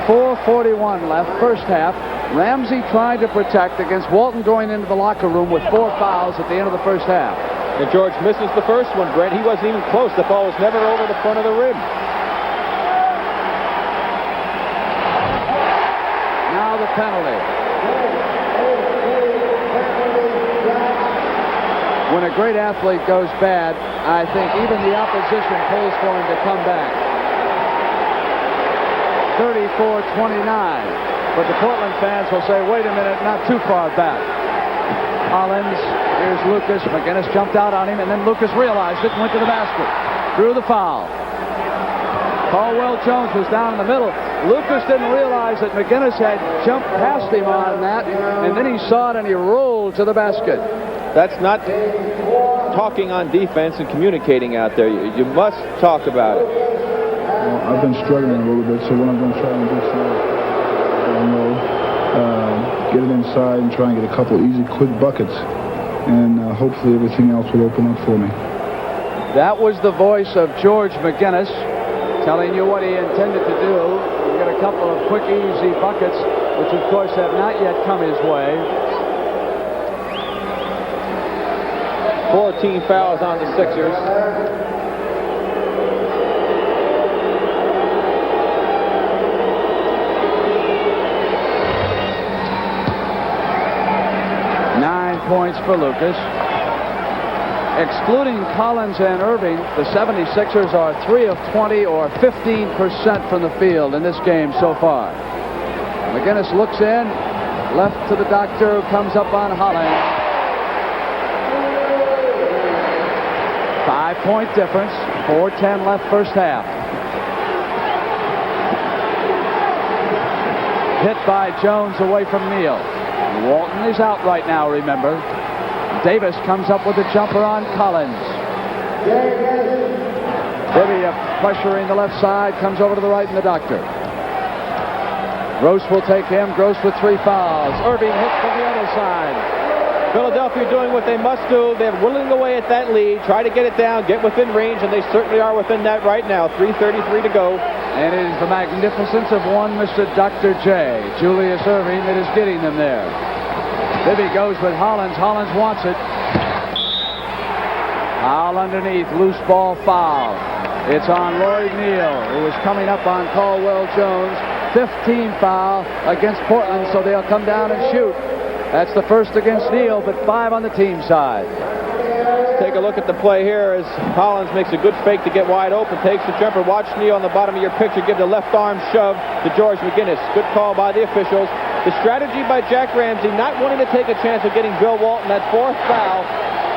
4:41 left, first half. Ramsey tried to protect against Walton going into the locker room with 4 fouls at the end of the first half. And George misses the first one, Brent. He wasn't even close. The ball was never over the front of the rim. Now the penalty. When a great athlete goes bad, I think even the opposition pulls for him to come back. 34-29. But the Portland fans will say, wait a minute, not too far back. Collins, here's Lucas. McGinnis jumped out on him, and then Lucas realized it and went to the basket. Drew the foul. Caldwell Jones was down in the middle. Lucas didn't realize that McGinnis had jumped past him on that, and then he saw it and he rolled to the basket. That's not talking on defense and communicating out there. You must talk about it. Well, I've been struggling a little bit, so what I'm going to try and do is get it inside and try and get a couple easy, quick buckets, and hopefully everything else will open up for me. That was the voice of George McGinnis. telling you what he intended to do. He got a couple of quick, easy buckets, which of course have not yet come his way. 14 fouls on the Sixers. Points for Lucas. Excluding Collins and Irving, the 76ers are 3 of 20 or 15% from the field in this game so far. McGinnis looks in, left to the doctor, who comes up on Holland. 5-point difference, 4:10 left first half. Hit by Jones away from Neal. Walton is out right now, remember. Davis comes up with a jumper on Collins. Bibby pressuring the left side, comes over to the right, and the doctor. Gross will take him. Gross with 3 fouls. Irving hit from the other side. Philadelphia doing what they must do. They're whittling away at that lead. Try to get it down, get within range, and they certainly are within that right now. 3:33 to go. And it is the magnificence of one Mr. Dr. J, Julius Irving, that is getting them there. Bibby goes with Hollins. Hollins wants it. Foul underneath. Loose ball foul. It's on Lloyd Neal, who is coming up on Caldwell Jones. 15 foul against Portland, so they'll come down and shoot. That's the first against Neal, but 5 on the team side. Take a look at the play here as Hollins makes a good fake to get wide open, takes the jumper. Watch Neal on the bottom of your picture give the left arm shove to George McGinnis. Good call by the officials. The strategy by Jack Ramsey, not wanting to take a chance of getting Bill Walton. That 4th foul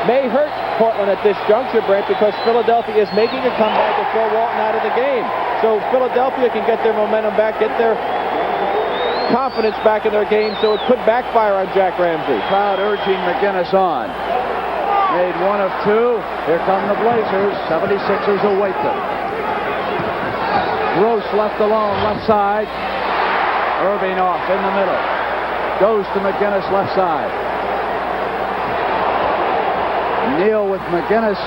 may hurt Portland at this juncture, Brent, because Philadelphia is making a comeback to throw Walton out of the game. So Philadelphia can get their momentum back, get their confidence back in their game, so it could backfire on Jack Ramsey. Crowd urging McGinnis on. Made 1 of 2. Here come the Blazers. 76ers await them. Gross left alone, left side. Irving off in the middle. Goes to McGinnis, left side. Neal with McGinnis.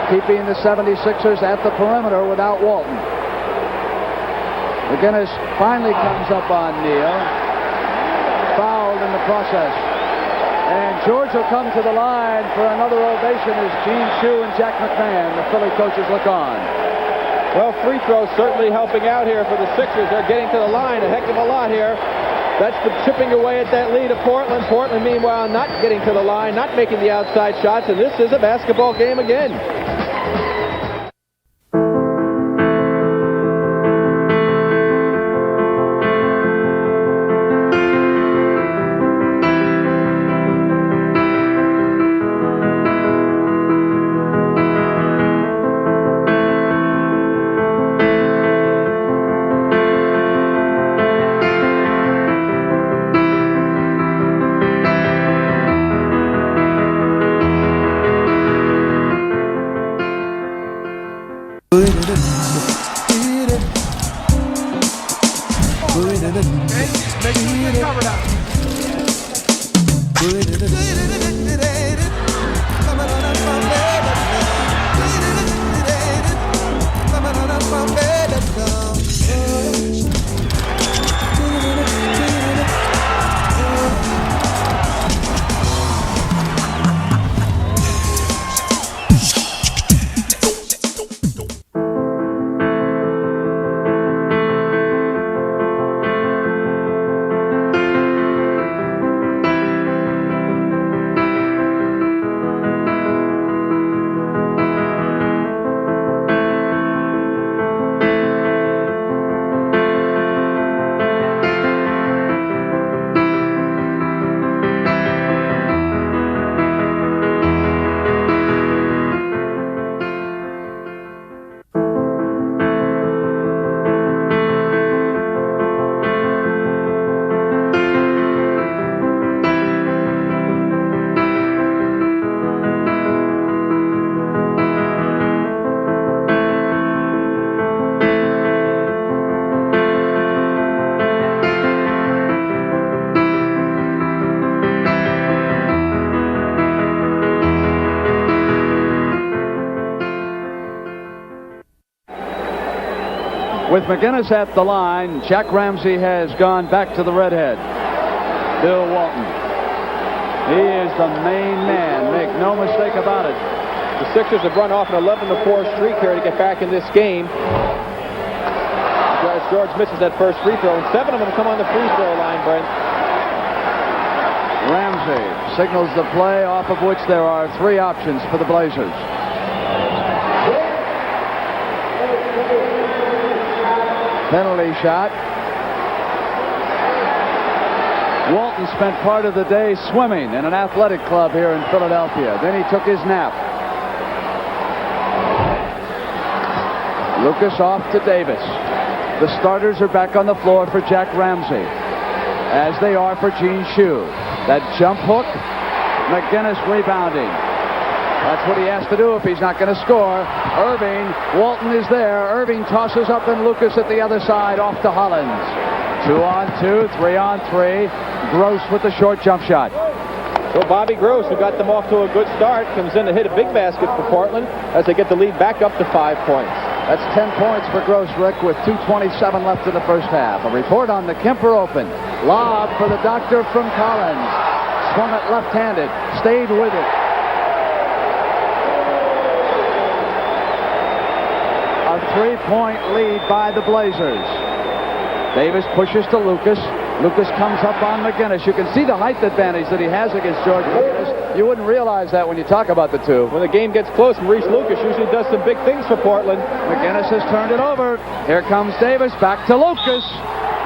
Keeping the 76ers at the perimeter without Walton. McGinnis finally comes up on Neal. Fouled in the process. And George will come to the line for another ovation as Gene Shue and Jack McMahon, the Philly coaches, look on. Well, free throws certainly helping out here for the Sixers. They're getting to the line a heck of a lot here. That's the chipping away at that lead of Portland. Portland, meanwhile, not getting to the line, not making the outside shots, and this is a basketball game again. With McGinnis at the line, Jack Ramsay has gone back to the redhead. Bill Walton. He is the main man. Make no mistake about it. The Sixers have run off an 11-4 streak here to get back in this game. As George misses that first free throw, and 7 of them come on the free throw line, Brent. Ramsay signals the play, off of which there are 3 options for the Blazers. Penalty shot. Walton spent part of the day swimming in an athletic club here in Philadelphia. Then he took his nap. Lucas off to Davis. The starters are back on the floor for Jack Ramsay, as they are for Gene Shue. That jump hook, McGinnis rebounding. That's what he has to do if he's not going to score. Irving, Walton is there. Irving tosses up, and Lucas at the other side off to Hollins. 2-on-2, 3-on-3. Gross with the short jump shot. So Bobby Gross, who got them off to a good start, comes in to hit a big basket for Portland as they get the lead back up to 5 points. That's 10 points for Gross, Rick, with 2:27 left in the first half. A report on the Kemper Open. Lob for the doctor from Collins. Swung it left-handed. Stayed with it. A 3-point lead by the Blazers. Davis pushes to Lucas. Lucas comes up on McGinnis. You can see the height advantage that he has against George McGinnis. You wouldn't realize that when you talk about the two. When the game gets close, Maurice Lucas usually does some big things for Portland. McGinnis has turned it over. Here comes Davis. Back to Lucas.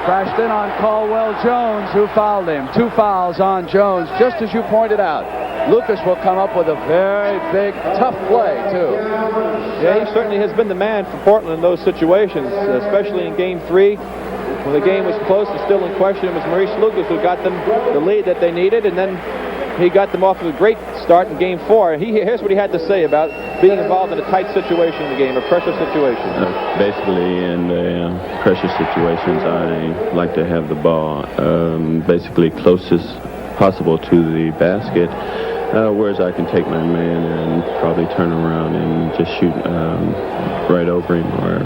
Crashed in on Caldwell Jones, who fouled him. 2 fouls on Jones, just as you pointed out. Lucas will come up with a very big, tough play, too. Yeah, he certainly has been the man for Portland in those situations, especially in Game 3. When the game was close and still in question, it was Maurice Lucas who got them the lead that they needed, and then he got them off to a great start in Game 4. Here's what he had to say about being involved in a tight situation in the game, a pressure situation. Basically, in the pressure situations, I like to have the ball basically closest possible to the basket, whereas I can take my man and probably turn around and just shoot right over him or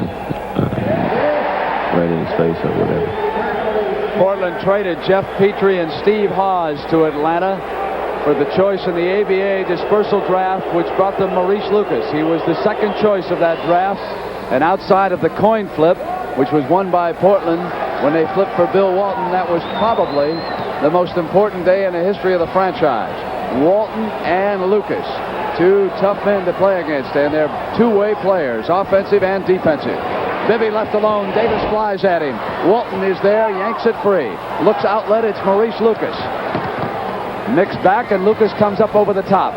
right in his face or whatever. Portland traded Jeff Petrie and Steve Hawes to Atlanta for the choice in the ABA dispersal draft, which brought them Maurice Lucas. He was the second choice of that draft, and outside of the coin flip, which was won by Portland when they flipped for Bill Walton, that was probably the most important day in the history of the franchise. Walton and Lucas, 2 tough men to play against, and they're two-way players, offensive and defensive. Bibby left alone. Davis flies at him. Walton is there, yanks it free. Looks outlet, it's Maurice Lucas. Nicks back, and Lucas comes up over the top.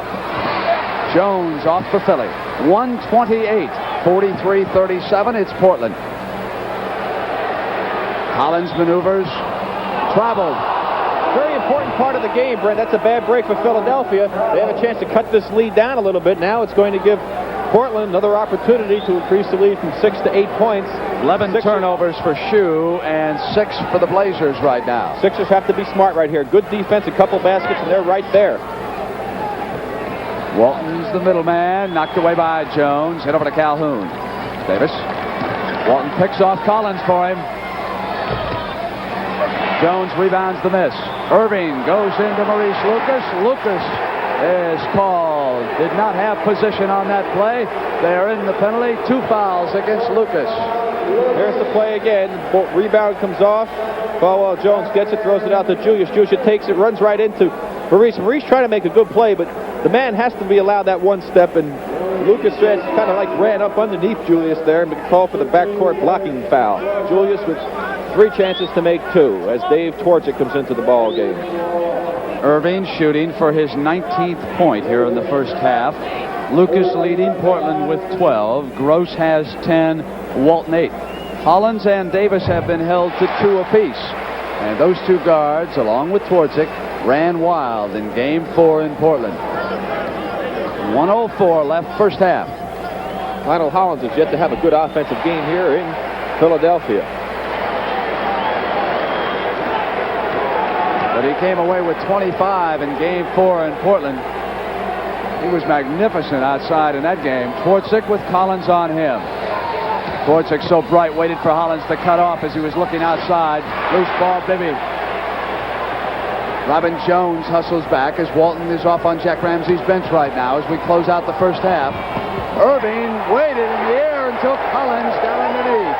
Jones off for Philly. 128, 43-37, it's Portland. Collins maneuvers, traveled. Very important part of the game, Brent. That's a bad break for Philadelphia. They have a chance to cut this lead down a little bit. Now it's going to give Portland another opportunity to increase the lead from 6 to 8 points. 11 turnovers for Shue and 6 for the Blazers right now. Sixers have to be smart right here. Good defense, a couple baskets, and they're right there. Walton's the middleman, knocked away by Jones. Hit over to Calhoun. Davis. Walton picks off Collins for him. Jones rebounds the miss. Irving goes into Maurice Lucas. Lucas is called. Did not have position on that play. They are in the penalty. 2 fouls against Lucas. Here's the play again. Rebound comes off. Caldwell Jones gets it, throws it out to Julius. Julius takes it, runs right into Maurice. Maurice trying to make a good play, but the man has to be allowed that one step, and Lucas kind of like ran up underneath Julius there and called for the backcourt blocking foul. Julius with 3 chances to make 2 as Dave Twardzik comes into the ball game. Irving shooting for his 19th point here in the first half. Lucas leading Portland with 12. Gross has 10. Walton 8. Hollins and Davis have been held to 2 apiece. And those 2 guards, along with Twardzik, ran wild in Game 4 in Portland. 1:04 left first half. Lionel Hollins has yet to have a good offensive game here in Philadelphia. But he came away with 25 in Game 4 in Portland. He was magnificent outside in that game. Twardzik with Collins on him. Dvorak, so bright, waited for Hollins to cut off as he was looking outside. Loose ball, Bibby. Robin Jones hustles back as Walton is off on Jack Ramsey's bench right now as we close out the first half. Irving waited in the air and took Hollins down underneath.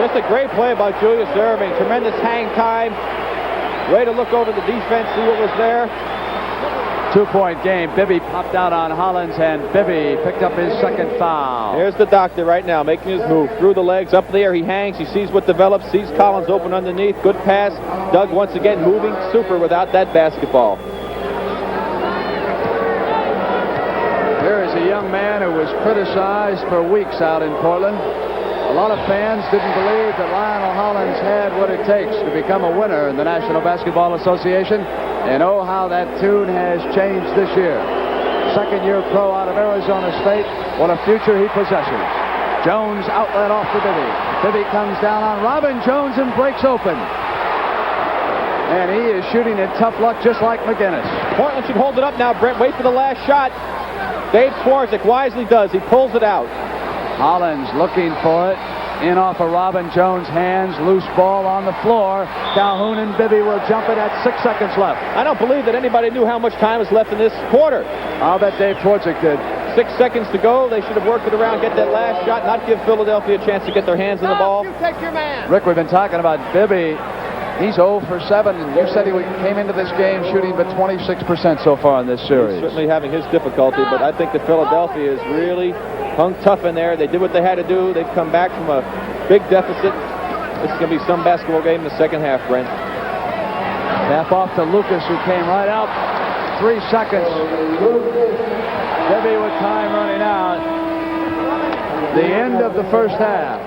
Just a great play by Julius Irving. Tremendous hang time. Way to look over the defense, see what was there. 2-point game. Bibby popped out on Hollins, and Bibby picked up his second foul. Here's the doctor right now making his move. Through the legs, up there, he hangs. He sees what develops, sees Collins open underneath. Good pass. Doug once again moving super without that basketball. Here is a young man who was criticized for weeks out in Portland. A lot of fans didn't believe that Lionel Hollins had what it takes to become a winner in the National Basketball Association. And oh, how that tune has changed this year. Second-year pro out of Arizona State. What a future he possesses. Jones outlet off to Bibby. Bibby comes down on Robin Jones and breaks open. And he is shooting in tough luck just like McGinnis. Portland should hold it up now, Brent. Wait for the last shot. Dave Dvorak wisely does. He pulls it out. Hollins looking for it. In off of Robin Jones' hands. Loose ball on the floor. Calhoun and Bibby will jump it at 6 seconds left. I don't believe that anybody knew how much time is left in this quarter. I'll bet Dave Dvorak did. 6 seconds to go. They should have worked it around, get that last shot, not give Philadelphia a chance to get their hands on the ball. You take your man. Rick, we've been talking about Bibby. He's 0 for 7, and you said he came into this game shooting but 26% so far in this series. He's certainly having his difficulty, but I think that Philadelphia is really hung tough in there. They did what they had to do. They've come back from a big deficit. This is going to be some basketball game in the second half, Brent. Half off to Lucas, who came right out. 3 seconds. Bibby with time running out. The end of the first half.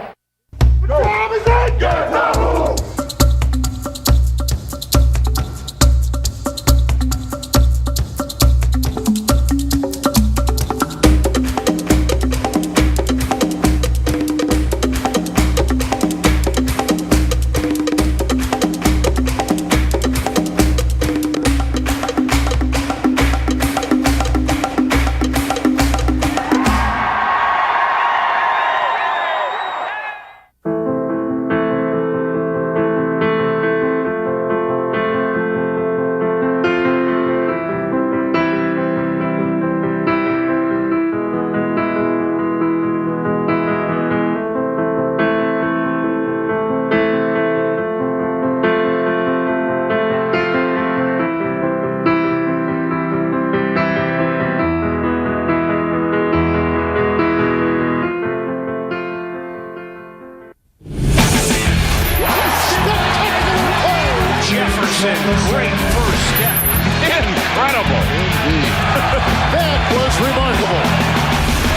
Great first step. Incredible. That was remarkable.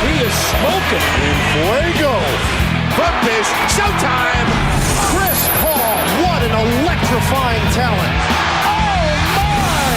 He is smoking. And fuego. Bumpus. Showtime. Chris Paul. What an electrifying talent. Oh, my.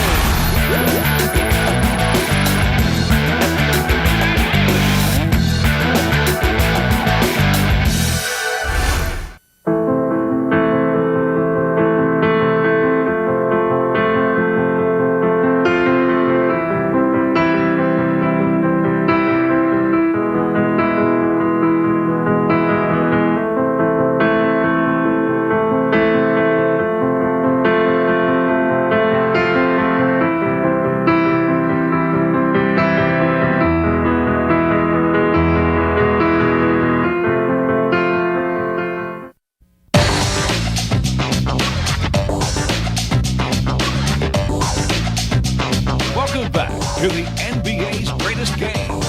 To the NBA's greatest game.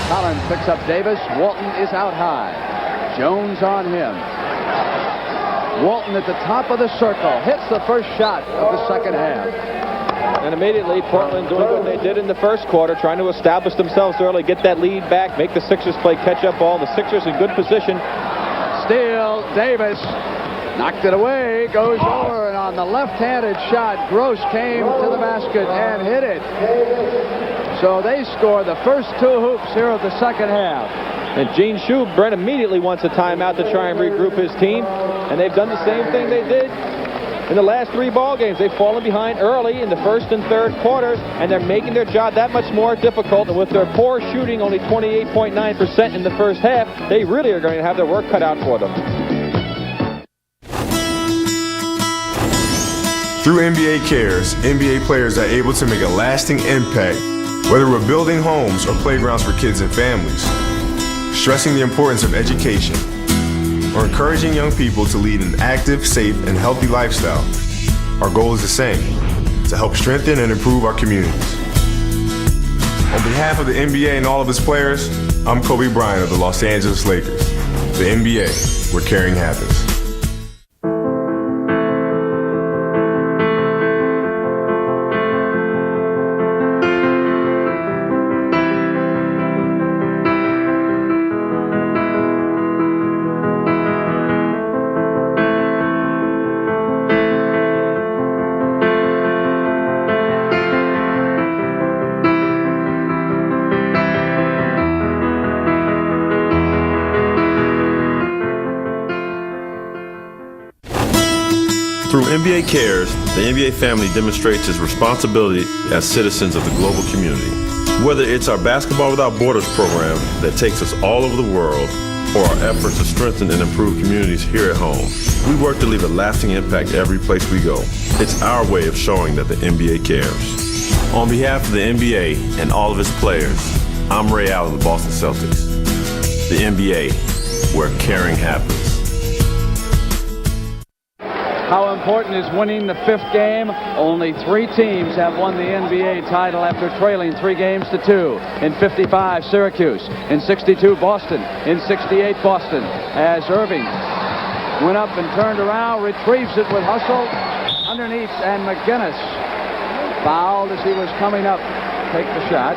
Collins picks up Davis. Walton is out high. Jones on him. Walton at the top of the circle. Hits the first shot of the second half. And immediately Portland doing what they did in the first quarter, trying to establish themselves early, get that lead back, make the Sixers play catch-up ball. The Sixers in good position. Steal. Davis. Knocked it away, goes over, and on the left-handed shot, Gross came to the basket and hit it. So they score the first 2 hoops here of the second half. And Gene Shue, Brent, immediately wants a timeout to try and regroup his team. And they've done the same thing they did in the last 3 ball games. They've fallen behind early in the first and third quarters, and they're making their job that much more difficult. And with their poor shooting, only 28.9% in the first half, they really are going to have their work cut out for them. Through NBA Cares, NBA players are able to make a lasting impact, whether we're building homes or playgrounds for kids and families, stressing the importance of education, or encouraging young people to lead an active, safe, and healthy lifestyle. Our goal is the same, to help strengthen and improve our communities. On behalf of the NBA and all of its players, I'm Kobe Bryant of the Los Angeles Lakers. The NBA, where caring happens. Through NBA Cares, the NBA family demonstrates its responsibility as citizens of the global community. Whether it's our Basketball Without Borders program that takes us all over the world, or our efforts to strengthen and improve communities here at home, we work to leave a lasting impact every place we go. It's our way of showing that the NBA cares. On behalf of the NBA and all of its players, I'm Ray Allen of the Boston Celtics. The NBA, where caring happens. How important is winning the 5th game? Only 3 teams have won the NBA title after trailing 3 games to 2. In 55, Syracuse. In 62, Boston. In 68, Boston. As Irving went up and turned around, retrieves it with hustle underneath, and McGinnis fouled as he was coming up. Take the shot.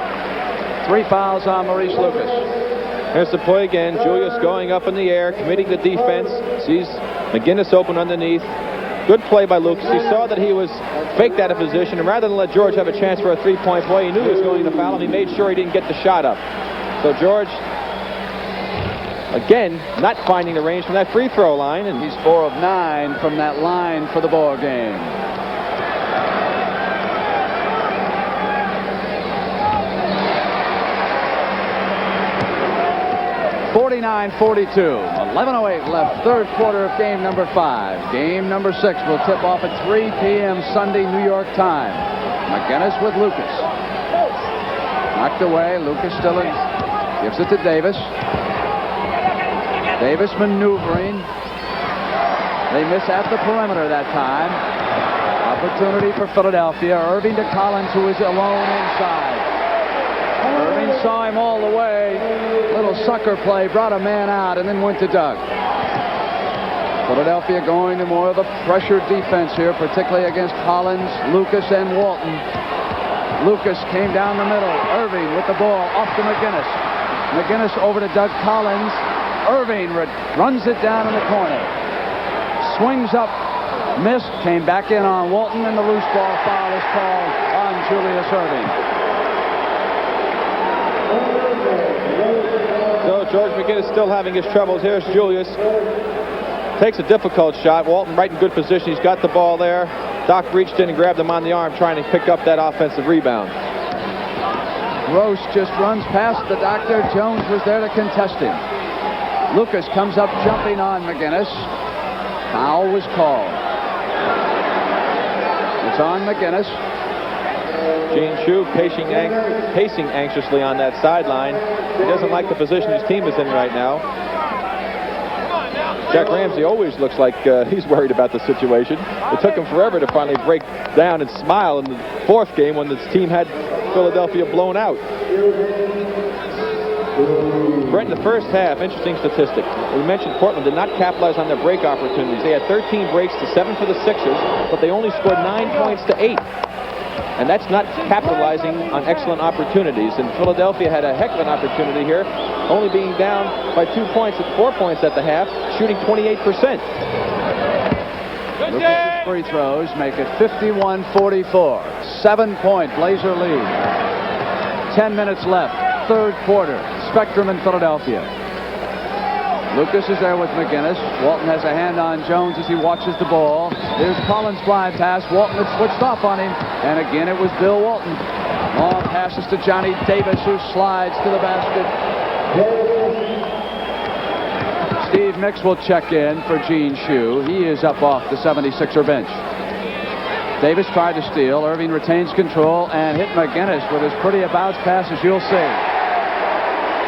3 fouls on Maurice Lucas. Here's the play again. Julius going up in the air, committing the defense. Sees McGinnis open underneath. Good play by Lucas. He saw that he was faked out of position, and rather than let George have a chance for a 3-point play, he knew he was going to foul him. He made sure he didn't get the shot up. So George, again, not finding the range from that free throw line, and he's 4 of 9 from that line for the ball game. (49-42). 11:08 left, third quarter of game number 5. Game number 6 will tip off at 3 p.m. Sunday, New York time. McGinnis with Lucas. Knocked away. Lucas still in. Gives it to Davis. Davis maneuvering. They miss at the perimeter that time. Opportunity for Philadelphia. Irving to Collins, who is alone inside. Irving saw him all the way. Little sucker play, brought a man out, and then went to Doug. Philadelphia going to more of a pressured defense here, particularly against Collins, Lucas, and Walton. Lucas came down the middle. Irving with the ball off to McGinnis. McGinnis over to Doug Collins. Irving runs it down in the corner. Swings up, missed, came back in on Walton, and the loose ball foul is called on Julius Irving. So George McGinnis still having his troubles. Here's Julius. Takes a difficult shot. Walton right in good position. He's got the ball there. Doc reached in and grabbed him on the arm, trying to pick up that offensive rebound. Gross just runs past the doctor. Jones was there to contest him. Lucas comes up jumping on McGinnis. Foul was called. It's on McGinnis. Gene Shue pacing anxiously on that sideline. He doesn't like the position his team is in right now. Jack Ramsey always looks like he's worried about the situation. It took him forever to finally break down and smile in the 4th game when this team had Philadelphia blown out. Brent, in the first half, interesting statistic. We mentioned Portland did not capitalize on their break opportunities. They had 13 breaks to 7 for the Sixers, but they only scored 9 points to 8. And that's not capitalizing on excellent opportunities. And Philadelphia had a heck of an opportunity here, only being down by 2 points at 4 points at the half, shooting 28%. Lucas' free throws make it 51-44. 7-point Blazer lead. 10 minutes left, third quarter. Spectrum in Philadelphia. Lucas is there with McGinnis. Walton has a hand on Jones as he watches the ball. Here's Collins' fly pass. Walton had switched off on him. And again, it was Bill Walton. Long passes to Johnny Davis, who slides to the basket. Steve Mix will check in for Gene Shue. He is up off the 76er bench. Davis tried to steal. Irving retains control and hit McGinnis with as pretty a bounce pass as you'll see.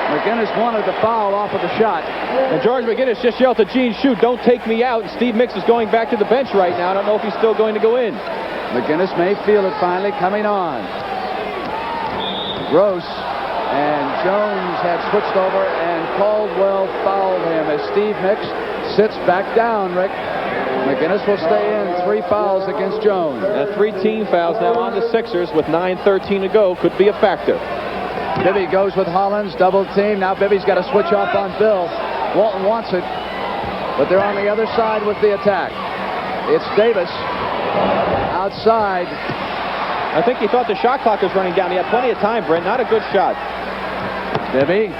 McGinnis wanted the foul off of the shot. And George McGinnis just yelled to Gene Shue, "Don't take me out." And Steve Mix is going back to the bench right now. I don't know if he's still going to go in. McGinnis may feel it finally coming on. Gross and Jones had switched over, and Caldwell fouled him as Steve Mix sits back down, Rick. McGinnis will stay in. 3 fouls against Jones. 3 team fouls now on the Sixers with 9:13 to go. Could be a factor. Bibby goes with Hollins, double team. Now Bibby's got to switch off on Bill. Walton wants it, but they're on the other side with the attack. It's Davis outside. I think he thought the shot clock was running down. He had plenty of time, Brent. Not a good shot. Bibby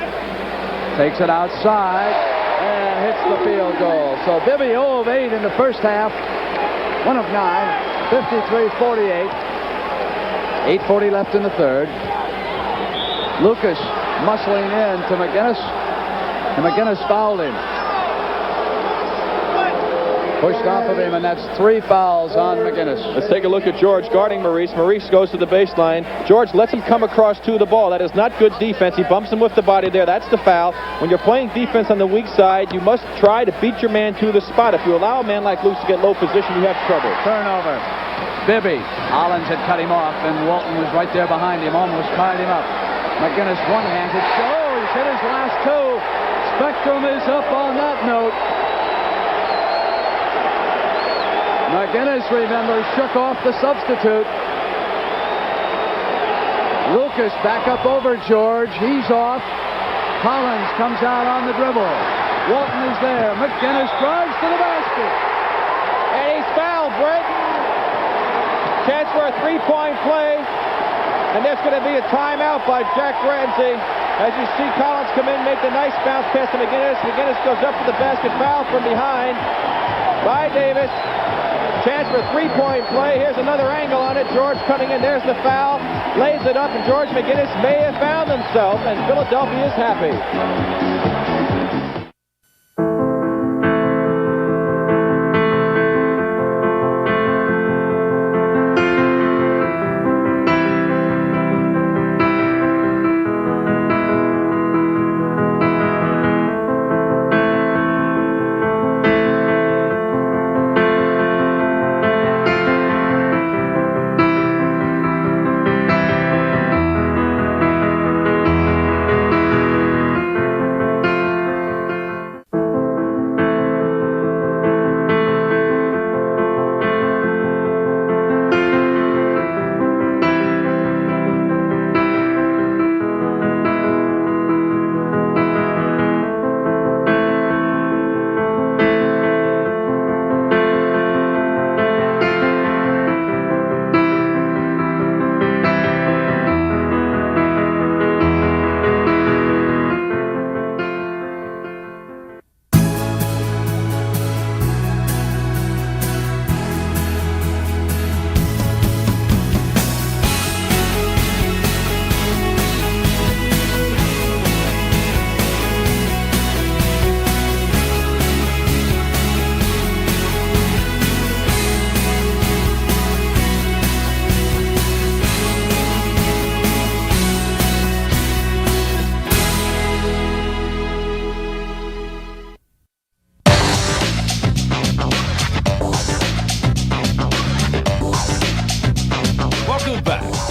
takes it outside and hits the field goal. So Bibby 0 of 8 in the first half. 1 of 9, 53-48. 8:40 left in the third. Lucas muscling in to McGinnis, and McGinnis fouled him. Pushed off of him, and that's 3 fouls on McGinnis. Let's take a look at George guarding Maurice. Maurice goes to the baseline. George lets him come across to the ball. That is not good defense. He bumps him with the body there. That's the foul. When you're playing defense on the weak side, you must try to beat your man to the spot. If you allow a man like Luce to get low position, you have trouble. Turnover. Bibby. Hollins had cut him off, and Walton was right there behind him, almost tied him up. McGinnis one-handed. Oh, he's hit his last 2. Spectrum is up on that note. McGinnis, remember, shook off the substitute. Lucas back up over George. He's off. Collins comes out on the dribble. Walton is there. McGinnis drives to the basket. And he's fouled, Brent. Chance for a 3-point play. And there's going to be a timeout by Jack Ramsey. As you see Collins come in, make the nice bounce pass to McGinnis. McGinnis goes up to the basket, foul from behind by Davis. Chance for a 3-point play. Here's another angle on it. George cutting in. There's the foul. Lays it up, and George McGinnis may have found himself, and Philadelphia is happy.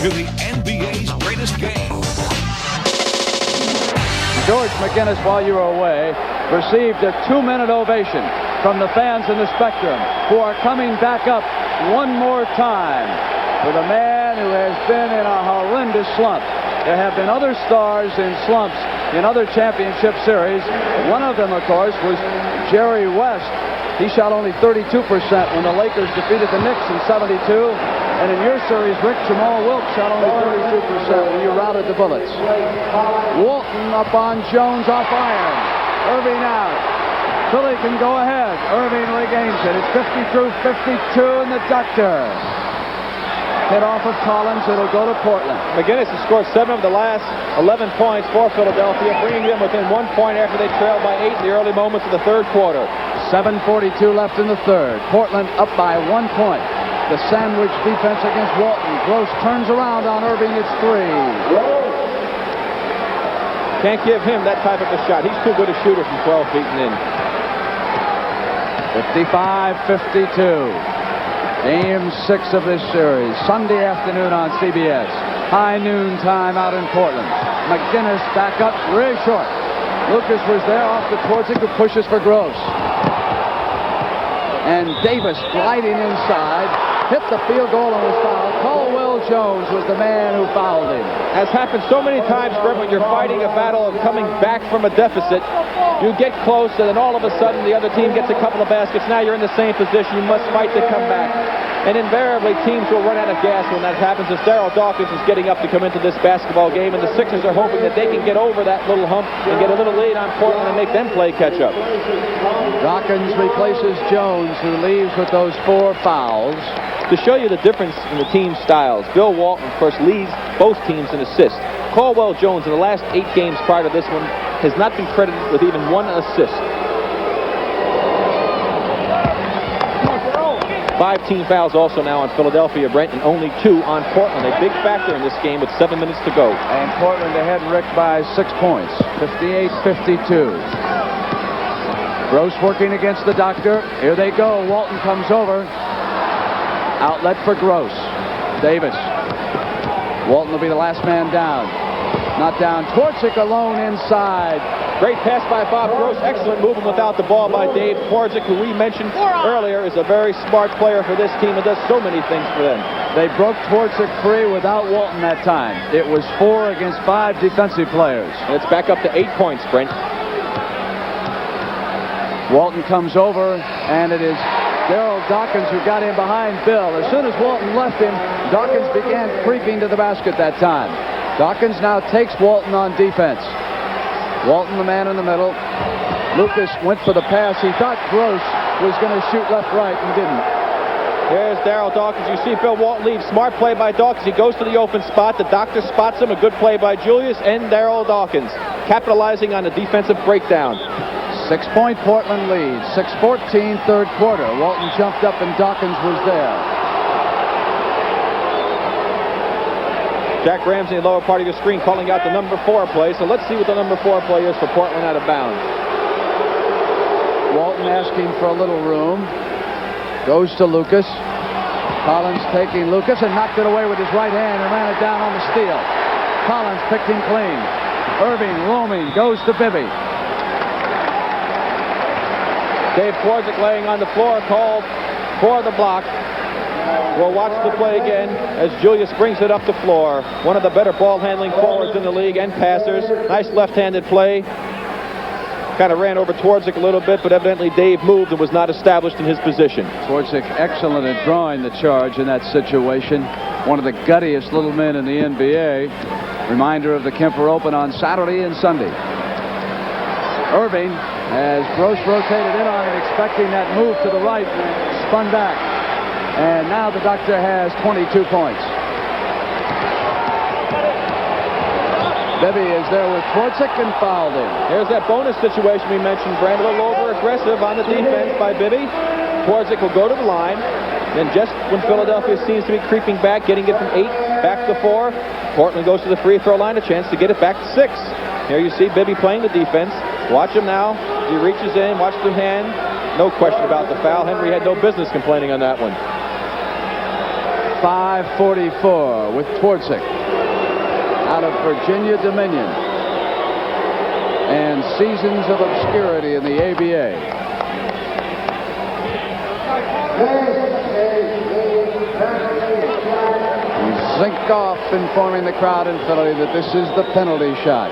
to the NBA's greatest game. George McGinnis, while you were away, received a 2-minute ovation from the fans in the Spectrum, who are coming back up one more time for the man who has been in a horrendous slump. There have been other stars in slumps in other championship series. One of them, of course, was Jerry West. He shot only 32% when the Lakers defeated the Knicks in '72. And in your series, Rick, Jamal Wilkes shot only 32% when you routed the Bullets. Walton up on Jones off iron. Irving out. Philly can go ahead. Irving regains it. It's 53-52, and the Doctor hit off of Collins. It'll go to Portland. McGinnis has scored 7 of the last 11 points for Philadelphia, bringing them within 1 point after they trailed by 8 in the early moments of the third quarter. 7:42 left in the third. Portland up by 1 point. The sandwich defense against Walton. Gross turns around on Irving. It's 3. Can't give him that type of a shot. He's too good a shooter from 12 feet and in. 55-52. Game 6 of this series. Sunday afternoon on CBS. High noon time out in Portland. McGinnis back up really short. Lucas was there off the Twardzik, who pushes for Gross. And Davis gliding inside. Hit the field goal and was fouled. Caldwell Jones was the man who fouled him. As happens so many times, Brett, when you're fighting a battle of coming back from a deficit, you get close, and then all of a sudden the other team gets a couple of baskets. Now you're in the same position. You must fight to come back. And invariably, teams will run out of gas when that happens, as Darryl Dawkins is getting up to come into this basketball game, and the Sixers are hoping that they can get over that little hump and get a little lead on Portland and make them play catch-up. Dawkins replaces Jones, who leaves with those 4 fouls. To show you the difference in the team styles, Bill Walton, of course, leads both teams in assists. Caldwell Jones, in the last 8 games prior to this one, has not been credited with even 1 assist. 5 team fouls also now on Philadelphia, Brent, and only 2 on Portland. A big factor in this game with 7 minutes to go. And Portland ahead, Rick, by 6 points. 58-52. Gross working against the Doctor. Here they go. Walton comes over. Outlet for Gross. Davis. Walton will be the last man down. Not down. Twardzik alone inside. Great pass by Bob Gross. Excellent movement without the ball by Dave Twardzik, who we mentioned earlier is a very smart player for this team and does so many things for them. They broke Twardzik free without Walton that time. It was 4 against 5 defensive players. And it's back up to 8 points, Brent. Walton comes over, and it is Darryl Dawkins who got in behind Bill. As soon as Walton left him, Dawkins began creeping to the basket that time. Dawkins now takes Walton on defense. Walton, the man in the middle. Lucas went for the pass. He thought Gross was going to shoot left-right and didn't. Here's Darryl Dawkins. You see Bill Walton leave. Smart play by Dawkins. He goes to the open spot. The Doctor spots him. A good play by Julius and Darryl Dawkins, capitalizing on the defensive breakdown. 6-point Portland lead. 6:14 third quarter. Walton jumped up and Dawkins was there. Jack Ramsey in the lower part of your screen calling out the number 4 play. So let's see what the number 4 play is for Portland out of bounds. Walton asking for a little room. Goes to Lucas. Collins taking Lucas and knocked it away with his right hand and ran it down on the steal. Collins picked him clean. Irving roaming. Goes to Bibby. Dave Twardzik laying on the floor, called for the block. We'll watch the play again as Julius brings it up the floor. One of the better ball-handling forwards in the league and passers. Nice left-handed play. Kind of ran over Twardzik a little bit, but evidently Dave moved and was not established in his position. Twardzik excellent at drawing the charge in that situation. One of the guttiest little men in the NBA. Reminder of the Kemper Open on Saturday and Sunday. Irving, as Gross rotated in on it, expecting that move to the right, spun back. And now the Doctor has 22 points. Bibby is there with Twardzik and fouled him. Here's that bonus situation we mentioned, Brand. A little over-aggressive on the defense by Bibby. Twardzik will go to the line. Then just when Philadelphia seems to be creeping back, getting it from 8 back to 4, Portland goes to the free throw line, a chance to get it back to 6. Here you see Bibby playing the defense. Watch him now. He reaches in, watch the hand. No question about the foul. Henry had no business complaining on that one. 5:44 with Twardzik out of Virginia Dominion. And seasons of obscurity in the ABA. Zinkoff informing the crowd in Philly that this is the penalty shot.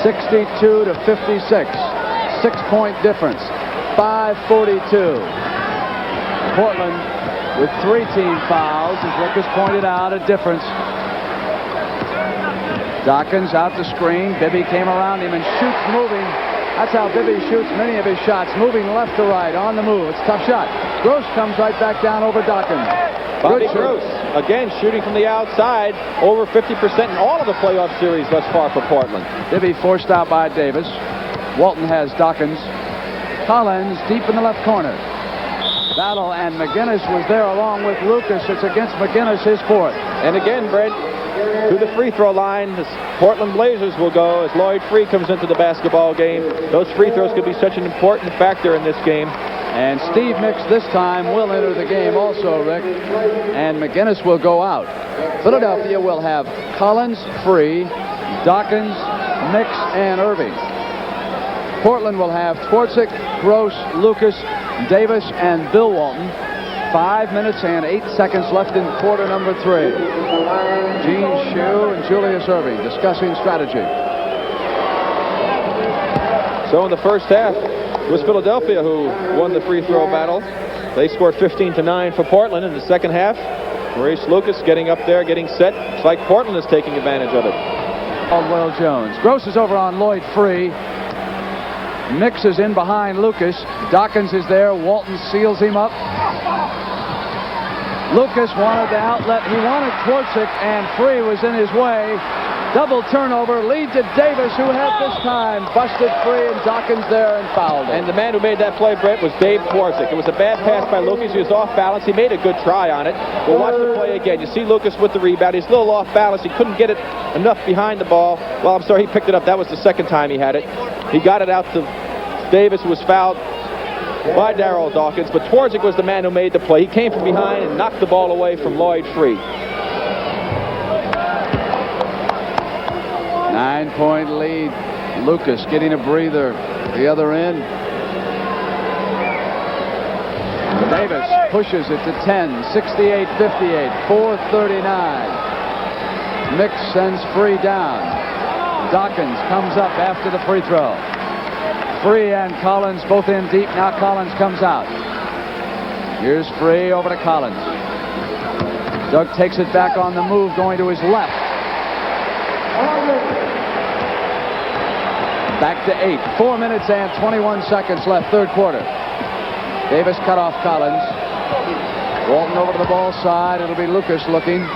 62-56. 6-point difference. 5:42. Portland with 3 team fouls, as Rick has pointed out, a difference. Dawkins out the screen. Bibby came around him and shoots moving. That's how Bibby shoots many of his shots, moving left to right on the move. It's a tough shot. Gross comes right back down over Dawkins. Bobby Gross, again, shooting from the outside, over 50% in all of the playoff series thus far for Portland. Bibby forced out by Davis. Walton has Dawkins. Collins deep in the left corner. Battle, and McGinnis was there along with Lucas. It's against McGinnis, his fourth. And again, Brent, to the free throw line, the Portland Blazers will go as Lloyd Free comes into the basketball game. Those free throws could be such an important factor in this game. And Steve Mix this time will enter the game also, Rick. And McGinnis will go out. Philadelphia will have Collins, Free, Dawkins, Mix, and Irving. Portland will have Twardzik, Gross, Lucas, Davis, and Bill Walton. 5 minutes and 8 seconds left in quarter number 3. Gene Shue and Julius Irving discussing strategy. So in the first half, it was Philadelphia who won the free throw battle. They scored 15-9 for Portland. In the second half, Maurice Lucas getting up there, getting set. It's like Portland is taking advantage of it. Caldwell Jones. Gross is over on Lloyd Free. Mix is in behind Lucas. Dawkins is there. Walton seals him up. Lucas wanted the outlet. He wanted Twardzik, and Free was in his way. Double turnover, lead to Davis, who had this time busted Free, and Dawkins there and fouled him. And the man who made that play, Brent, was Dave Twardzik. It was a bad pass by Lucas. He was off balance. He made a good try on it. We'll watch the play again. You see Lucas with the rebound. He's a little off balance. He couldn't get it enough behind the ball. Well, I'm sorry, he picked it up. That was the second time he had it. He got it out to Davis, who was fouled by Darryl Dawkins, but Twardzik was the man who made the play. He came from behind and knocked the ball away from Lloyd Free. 9-point lead. Lucas getting a breather. The other end. Davis pushes it to 10, 68-58, 4:39. Mix sends Free down. Dawkins comes up after the free throw. Free and Collins both in deep. Now Collins comes out. Here's Free over to Collins. Doug takes it back on the move, going to his left. Back to 8. 4 minutes and 21 seconds left, third quarter. Davis cut off Collins. Walton over to the ball side. It'll be Lucas looking.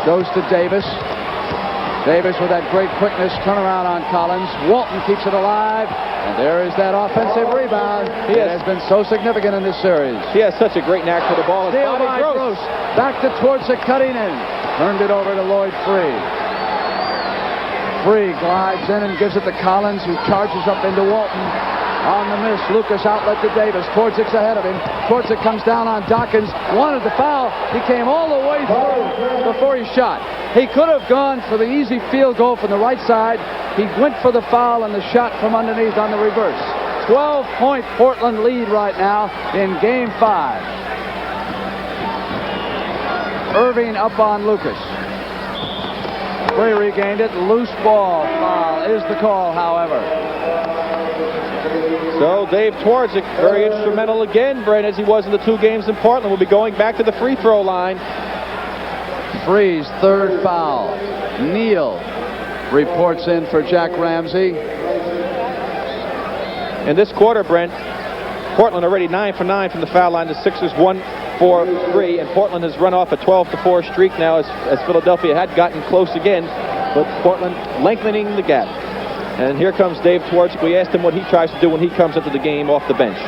Goes to Davis. Davis with that great quickness, turnaround on Collins. Walton keeps it alive, and there is that offensive rebound. It has been so significant in this series. He has such a great knack for the ball. Steal by Gross. Back to Twardzik, cutting in. Turned it over to Lloyd Free. Free glides in and gives it to Collins, who charges up into Walton. On the miss, Lucas outlet to Davis. Twardzik's ahead of him. Twardzik comes down on Dawkins. Wanted the foul. He came all the way through before he shot. He could have gone for the easy field goal from the right side. He went for the foul and the shot from underneath on the reverse. 12-point Portland lead right now in Game 5. Irving up on Lucas. Free regained it. Loose ball. Foul is the call, however. So Dave Twardzik, very instrumental again, Brent, as he was in the 2 games in Portland. Will be going back to the free throw line. Free's third foul. Neal reports in for Jack Ramsey. In this quarter, Brent, Portland already 9 for 9 from the foul line. The Sixers 1 for 3, and Portland has run off a 12-4 streak now as Philadelphia had gotten close again, but Portland lengthening the gap. And here comes Dave Twardzik. We asked him what he tries to do when he comes into the game off the bench.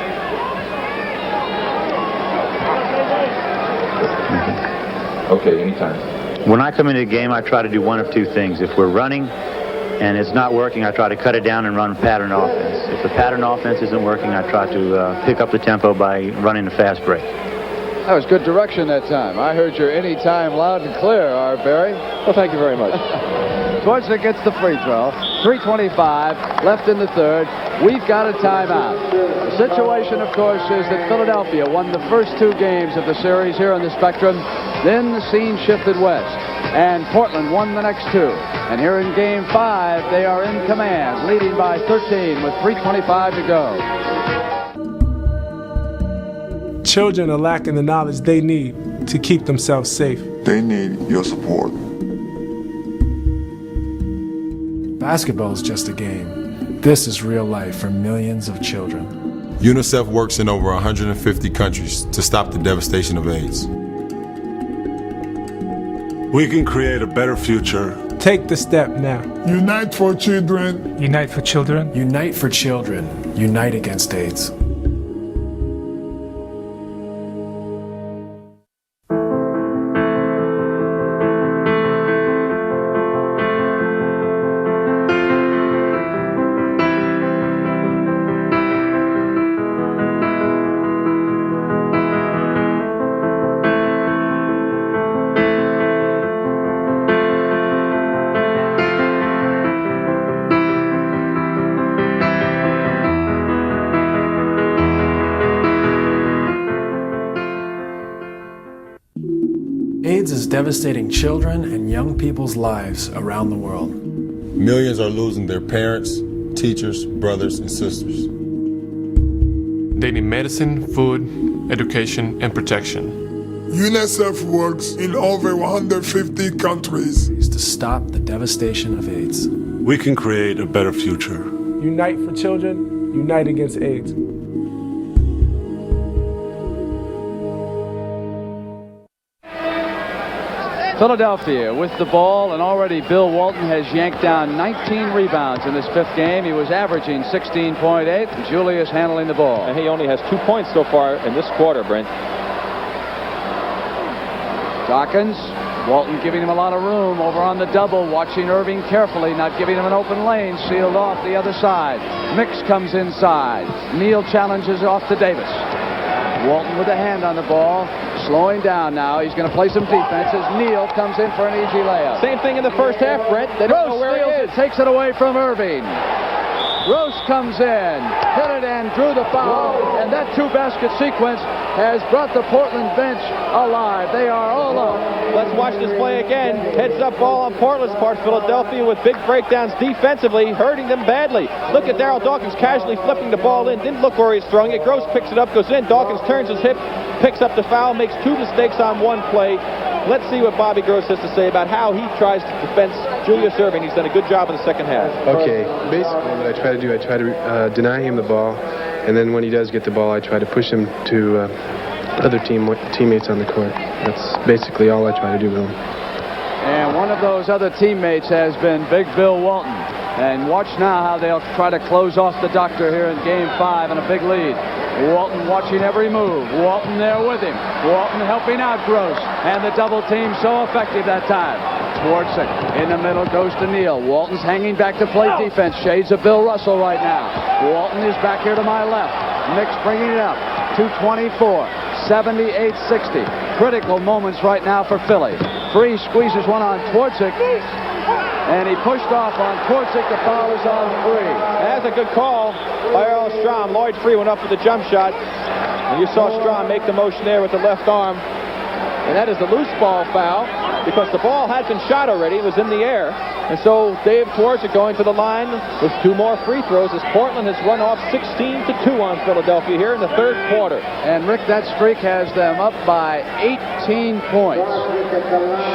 Okay, anytime. When I come into a game, I try to do one of 2 things. If we're running and it's not working, I try to cut it down and run pattern offense. If the pattern offense isn't working, I try to pick up the tempo by running a fast break. That was good direction that time. I heard your anytime loud and clear, Art Barry. Well, thank you very much. Twardzik gets the free throw. 3:25 left in the third. We've got a timeout. The situation, of course, is that Philadelphia won the first 2 games of the series here on the Spectrum. Then the scene shifted west, and Portland won the next 2. And here in Game 5, they are in command, leading by 13 with 3:25 to go. Children are lacking the knowledge they need to keep themselves safe. They need your support. Basketball is just a game. This is real life for millions of children. UNICEF works in over 150 countries to stop the devastation of AIDS. We can create a better future. Take the step now. Unite for children. Unite for children. Unite for children. Unite against AIDS. AIDS is devastating children and young people's lives around the world. Millions are losing their parents, teachers, brothers, and sisters. They need medicine, food, education, and protection. UNICEF works in over 150 countries to stop the devastation of AIDS. We can create a better future. Unite for children. Unite against AIDS. Philadelphia with the ball, and already Bill Walton has yanked down 19 rebounds in this fifth game. He was averaging 16.8. Julius handling the ball. And he only has 2 points so far in this quarter, Brent. Dawkins, Walton giving him a lot of room over on the double, watching Irving carefully, not giving him an open lane, sealed off the other side. Mix comes inside. Neal challenges off to Davis. Walton with a hand on the ball, slowing down now. He's going to play some defense as Neal comes in for an easy layup. Same thing in the first half, Brent. They don't know where he is. Takes it away from Irving. Gross comes in, hit it and drew the foul, and that two-basket sequence has brought the Portland bench alive. They are all up. Let's watch this play again. Heads-up ball on Portland's part. Philadelphia with big breakdowns defensively, hurting them badly. Look at Daryl Dawkins casually flipping the ball in. Didn't look where he's throwing it. Gross picks it up, goes in. Dawkins turns his hip, picks up the foul, makes two mistakes on one play. Let's see what Bobby Gross has to say about how he tries to defend Julius Irving. He's done a good job in the second half. Okay, basically what I try to do, I try to deny him the ball, and then when he does get the ball, I try to push him to other teammates on the court. That's basically all I try to do with him. And one of those other teammates has been Big Bill Walton. And watch now how they'll try to close off the Doctor here in Game 5 in a big lead. Walton watching every move. Walton there with him. Walton helping out Gross. And the double team so effective that time. Twardzik in the middle goes to Neal. Walton's hanging back to play defense. Shades of Bill Russell right now. Walton is back here to my left. Mix bringing it up. 2:24. 78-60. Critical moments right now for Philly. Free squeezes one on Twardzik. And he pushed off on Twardzik. The foul is on Free. That's a good call by Earl Strom. Lloyd Free went up for the jump shot. And you saw Strom make the motion there with the left arm. And that is the loose ball foul because the ball had been shot already. It was in the air. And so Dave Twardzik going to the line with 2 more free throws as Portland has run off 16-2 on Philadelphia here in the third quarter. And Rick, that streak has them up by 18 points.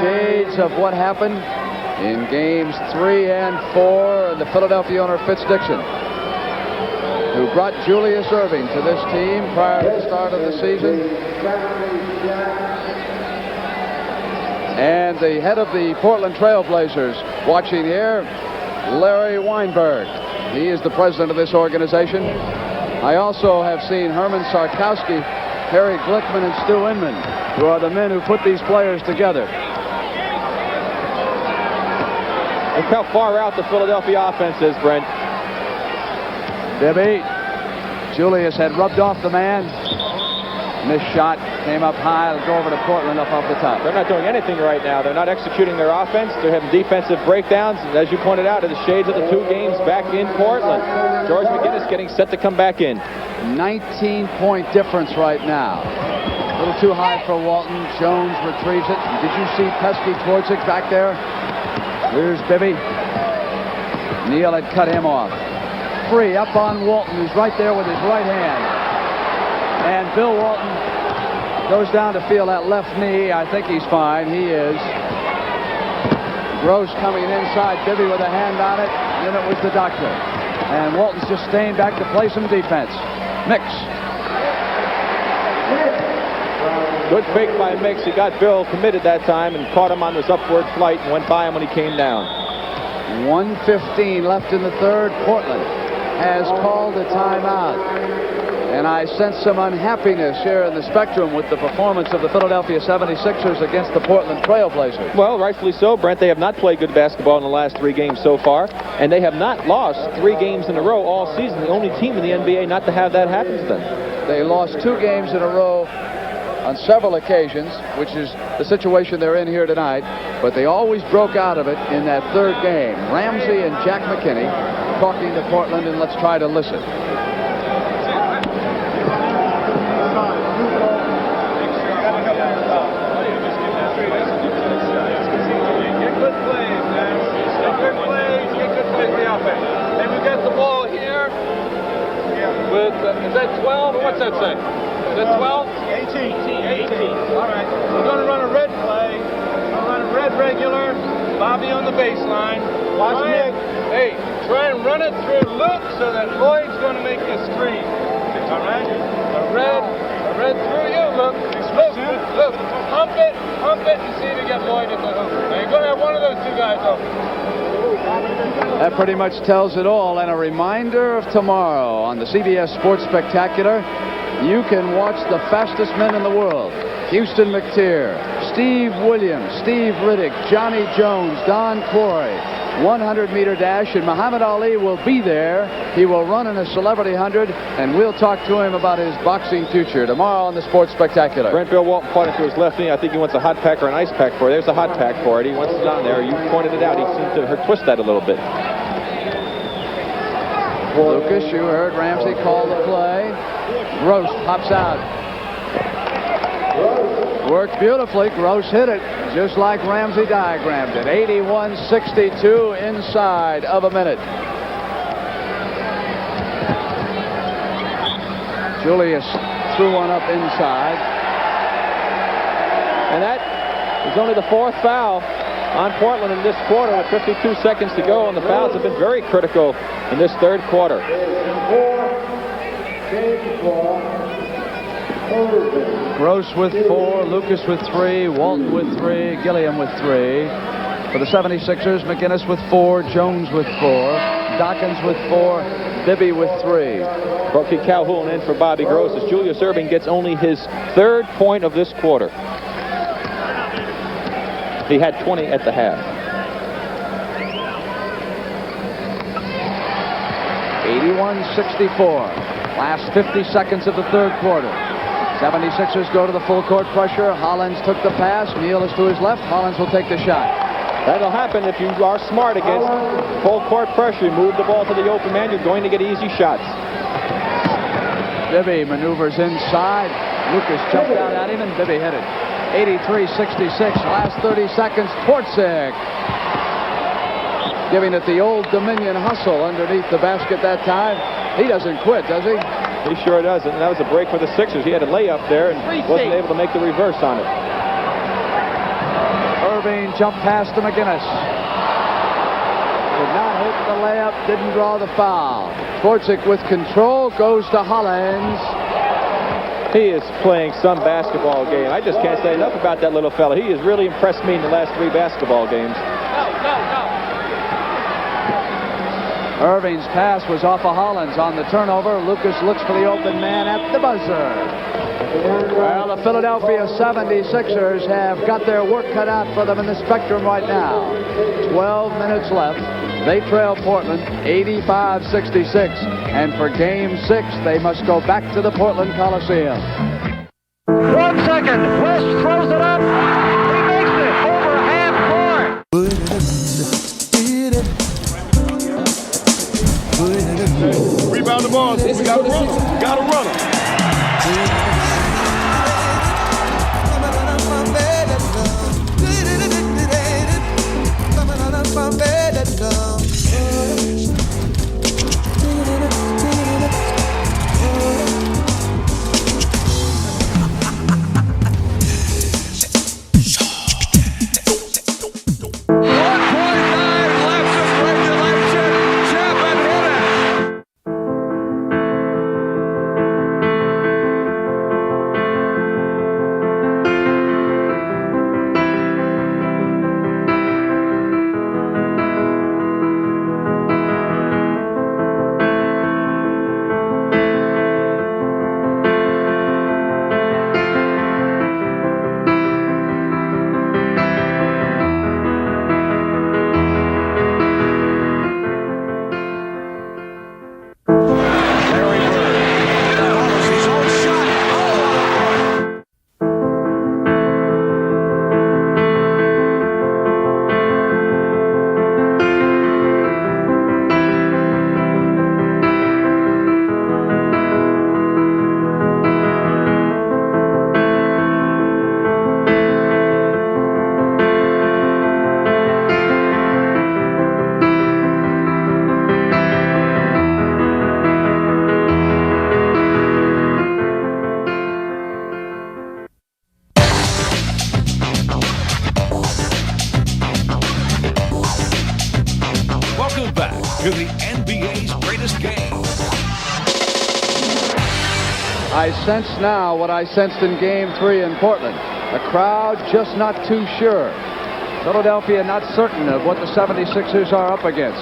Shades of what happened in games 3 and 4, the Philadelphia owner Fitz Dixon, who brought Julius Irving to this team prior to the start of the season. And the head of the Portland Trailblazers watching here, Larry Weinberg. He is the president of this organization. I also have seen Herman Sarkowski, Harry Glickman, and Stu Inman, who are the men who put these players together. Look how far out the Philadelphia offense is, Brent. Bibby. Julius had rubbed off the man. Missed shot. Came up high. It'll go over to Portland up off the top. They're not doing anything right now. They're not executing their offense. They're having defensive breakdowns. As you pointed out, in the shades of the 2 games back in Portland. George McGinnis getting set to come back in. 19-point difference right now. A little too high for Walton. Jones retrieves it. Did you see pesky Twardzik back there? Here's Bibby. Neal had cut him off. Free up on Walton, who's right there with his right hand. And Bill Walton goes down to feel that left knee. I think he's fine. He is. Gross coming inside. Bibby with a hand on it. And then it was the doctor. And Walton's just staying back to play some defense. Mix. Good fake by Mix. He got Bill committed that time and caught him on his upward flight and went by him when he came down. 1:15 left in the third. Portland has called a timeout. And I sense some unhappiness here in the Spectrum with the performance of the Philadelphia 76ers against the Portland Trailblazers. Well, rightfully so, Brent. They have not played good basketball in the last 3 games so far, and they have not lost 3 games in a row all season. The only team in the NBA not to have that happen to them. They lost 2 games in a row on several occasions, which is the situation they're in here tonight, but they always broke out of it in that third game. Ramsey and Jack McKinney talking to Portland, and let's try to listen. And we get the ball here with, is that 12 or what's that say? Is that 12? 18. All right. We're going to run a red play. We're going to run a red regular. Bobby on the baseline. Watch Nick. Hey, try and run it through Luke so that Lloyd's going to make the screen. All right? A red through you, Luke. Look. Hump it, and see if you get Lloyd at the hoop. Now you're going to have one of those 2 guys open. That pretty much tells it all. And a reminder of tomorrow on the CBS Sports Spectacular, you can watch the fastest men in the world. Houston McTeer, Steve Williams, Steve Riddick, Johnny Jones, Don Quarry. 100-meter dash, and Muhammad Ali will be there. He will run in a Celebrity 100, and we'll talk to him about his boxing future tomorrow on the Sports Spectacular. Brent Bill Walton pointed to his left knee. I think he wants a hot pack or an ice pack for it. There's a hot pack for it. He wants it on there. You pointed it out. He seemed to twist that a little bit. Lucas, you heard Ramsey call the play. Gross hops out. Worked beautifully. Gross hit it just like Ramsey diagrammed it. 81-62 inside of a minute. Julius threw one up inside. And that is only the 4th foul on Portland in this quarter with 52 seconds to go, and the fouls have been very critical in this third quarter. Gross with 4, Lucas with 3, Walton with 3, Gilliam with 3. For the 76ers, McGinnis with 4, Jones with 4, Dawkins with 4, Bibby with 3. Brookie Calhoun in for Bobby Gross as Julius Erving gets only his 3rd point of this quarter. He had 20 at the half. 81-64. Last 50 seconds of the third quarter. 76ers go to the full court pressure. Hollins took the pass. Neal is to his left. Hollins will take the shot. That'll happen if you are smart against full court pressure. You move the ball to the open man, you're going to get easy shots. Bibby maneuvers inside. Lucas jumped out at him, and Bibby hit it. 83-66. Last 30 seconds. Portzik giving it the Old Dominion hustle underneath the basket that time. He doesn't quit, does he? He sure doesn't. And that was a break for the Sixers. He had a layup there and wasn't able to make the reverse on it. Erving jumped past to McGinnis. Did not hit the layup, didn't draw the foul. Portzik with control, goes to Hollins. He is playing some basketball game. I just can't say enough about that little fella. He has really impressed me in the last 3 basketball games. Irving's pass was off of Hollins on the turnover. Lucas looks for the open man at the buzzer. Well, the Philadelphia 76ers have got their work cut out for them in the Spectrum right now. 12 minutes left. They trail Portland 85-66. And for Game 6, they must go back to the Portland Coliseum. 1 second. West throws it up. He makes it over half court. Rebound the ball. We got a runner. Got a runner. NBA's greatest game. I sense now what I sensed in Game 3 in Portland. The crowd just not too sure. Philadelphia not certain of what the 76ers are up against.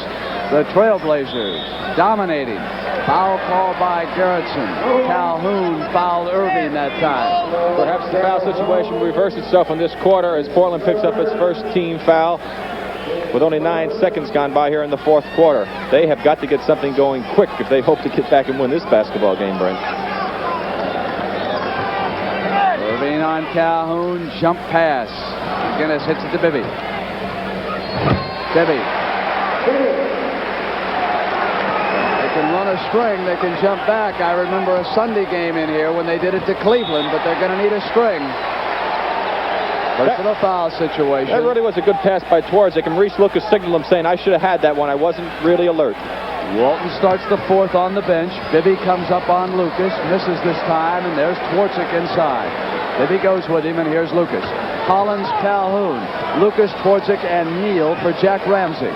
The Trailblazers dominating. Foul call by Gerritsen. Calhoun fouled Irving that time. Perhaps the foul situation will reverse itself in this quarter as Portland picks up its first team foul with only 9 seconds gone by here in the fourth quarter. They have got to get something going quick if they hope to get back and win this basketball game, Brent. Irving on Calhoun, jump pass. McGinnis hits it to Bibby. Bibby. They can run a string, they can jump back. I remember a Sunday game in here when they did it to Cleveland, but they're going to need a string. Personal foul situation. That really was a good pass by Twardzik, and Maurice Lucas signaled him saying, I should have had that one. I wasn't really alert. Walton starts the fourth on the bench. Bibby comes up on Lucas, misses this time, and there's Twardzik inside. Bibby goes with him, and here's Lucas. Collins, Calhoun, Lucas, Twardzik, and Neal for Jack Ramsey.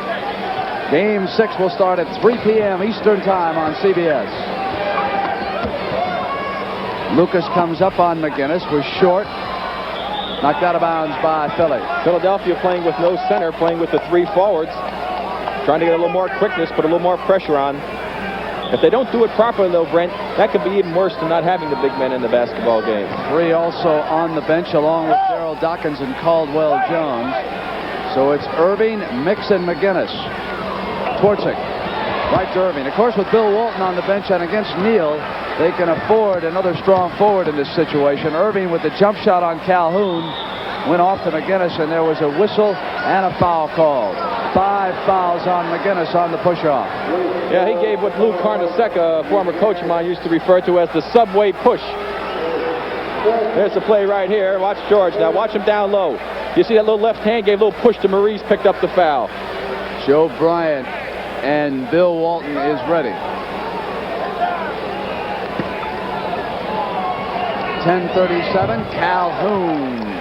Game 6 will start at 3 p.m. Eastern Time on CBS. Lucas comes up on McGinnis, was short. Knocked out of bounds by Philly. Philadelphia playing with no center, playing with the 3 forwards. Trying to get a little more quickness, put a little more pressure on. If they don't do it properly, though, Brent, that could be even worse than not having the big men in the basketball game. 3 also on the bench, along with Daryl Dawkins and Caldwell Jones. So it's Irving, Mix, and McGinnis. Twardzik, right to Irving. Of course, with Bill Walton on the bench and against Neal, they can afford another strong forward in this situation. Irving with the jump shot on Calhoun went off to McGinnis, and there was a whistle and a foul called. 5 fouls on McGinnis on the push-off. Yeah, he gave what Lou Carnesecca, a former coach of mine, used to refer to as the subway push. There's the play right here. Watch George. Now watch him down low. You see that little left hand gave a little push to Maurice, picked up the foul. Joe Bryant and Bill Walton is ready. 10:37, Calhoun.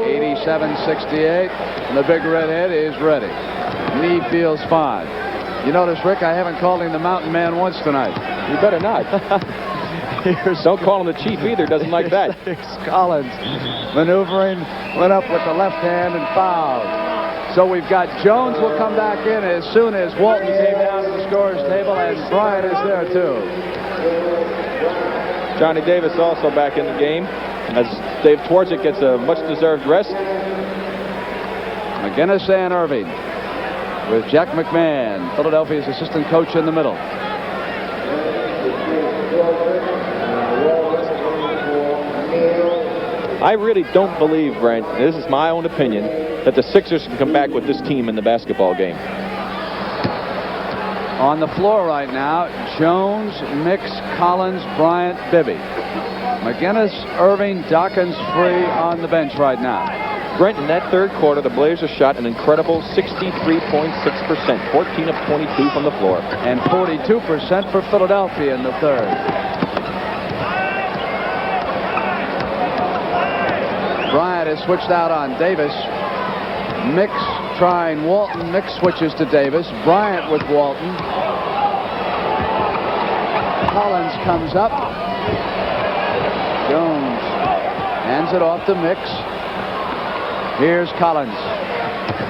87-68, and the big redhead is ready. Knee feels fine. You notice, Rick, I haven't called him the Mountain Man once tonight. You better not. Don't call him the Chief either. Doesn't like that. Collins maneuvering, went up with the left hand and fouled. So we've got Jones will come back in as soon as Walton came down to the scorer's table, and Bryant is there too. Johnny Davis also back in the game as Dave Twardzik gets a much-deserved rest. McGinnis and Irving with Jack McMahon, Philadelphia's assistant coach, in the middle. I really don't believe, Brent, this is my own opinion, that the Sixers can come back with this team in the basketball game. On the floor right now, Jones, Mix, Collins, Bryant, Bibby. McGinnis, Irving, Dawkins free on the bench right now. Brent, in that third quarter, the Blazers shot an incredible 63.6%, 14 of 22 from the floor. And 42% for Philadelphia in the third. Bryant has switched out on Davis. Mix trying Walton. Mix switches to Davis. Bryant with Walton. Collins comes up. Jones hands it off to Mix. Here's Collins.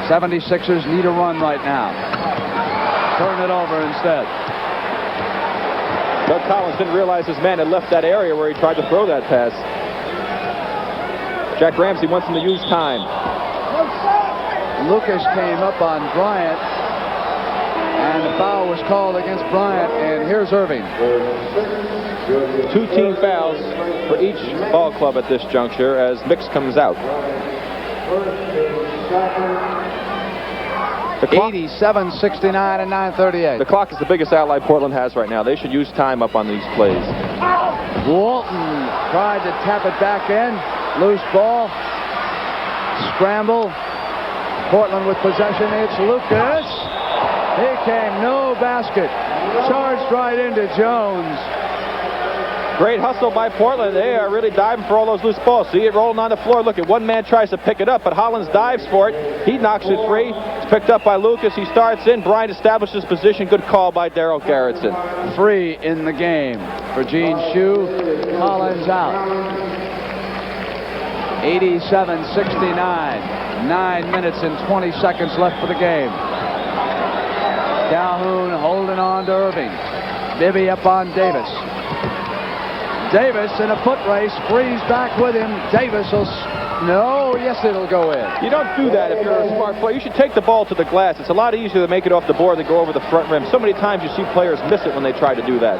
76ers need a run right now. Turn it over instead. Doug Collins didn't realize his man had left that area where he tried to throw that pass. Jack Ramsey wants him to use time. Lucas came up on Bryant, and the foul was called against Bryant, and here's Irving. 2 team fouls for each ball club at this juncture as Mix comes out. 87-69 and 9:38. The clock is the biggest ally Portland has right now. They should use time up on these plays. Walton tried to tap it back in. Loose ball. Scramble. Portland with possession. It's Lucas. He came, no basket. Charged right into Jones. Great hustle by Portland. They are really diving for all those loose balls. See it rolling on the floor. Look at one man tries to pick it up, but Hollins dives for it. He knocks it free. It's picked up by Lucas. He starts in. Bryant establishes position. Good call by Daryl Garrettson. 3 in the game for Gene Shue. Collins out. 87-69. 9 minutes and 20 seconds left for the game. Calhoun holding on to Irving. Bibby up on Davis. Davis in a foot race. Freeze back with him. Davis will... No, yes, it'll go in. You don't do that if you're a smart player. You should take the ball to the glass. It's a lot easier to make it off the board than go over the front rim. So many times you see players miss it when they try to do that.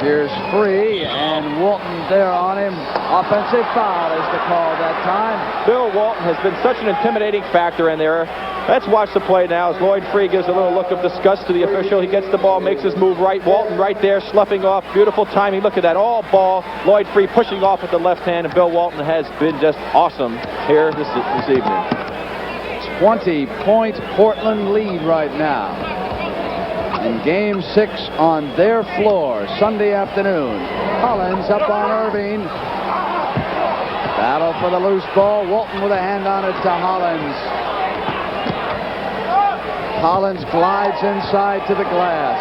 Here's Free, and Walton there on him. Offensive foul is the call that time. Bill Walton has been such an intimidating factor in there. Let's watch the play now as Lloyd Free gives a little look of disgust to the official. He gets the ball, makes his move right. Walton right there, sloughing off. Beautiful timing. Look at that. All ball. Lloyd Free pushing off with the left hand, and Bill Walton has been just awesome here this evening. 20-point Portland lead right now. In Game 6 on their floor, Sunday afternoon. Collins up on Irving. Battle for the loose ball. Walton with a hand on it to Hollins. Collins glides inside to the glass.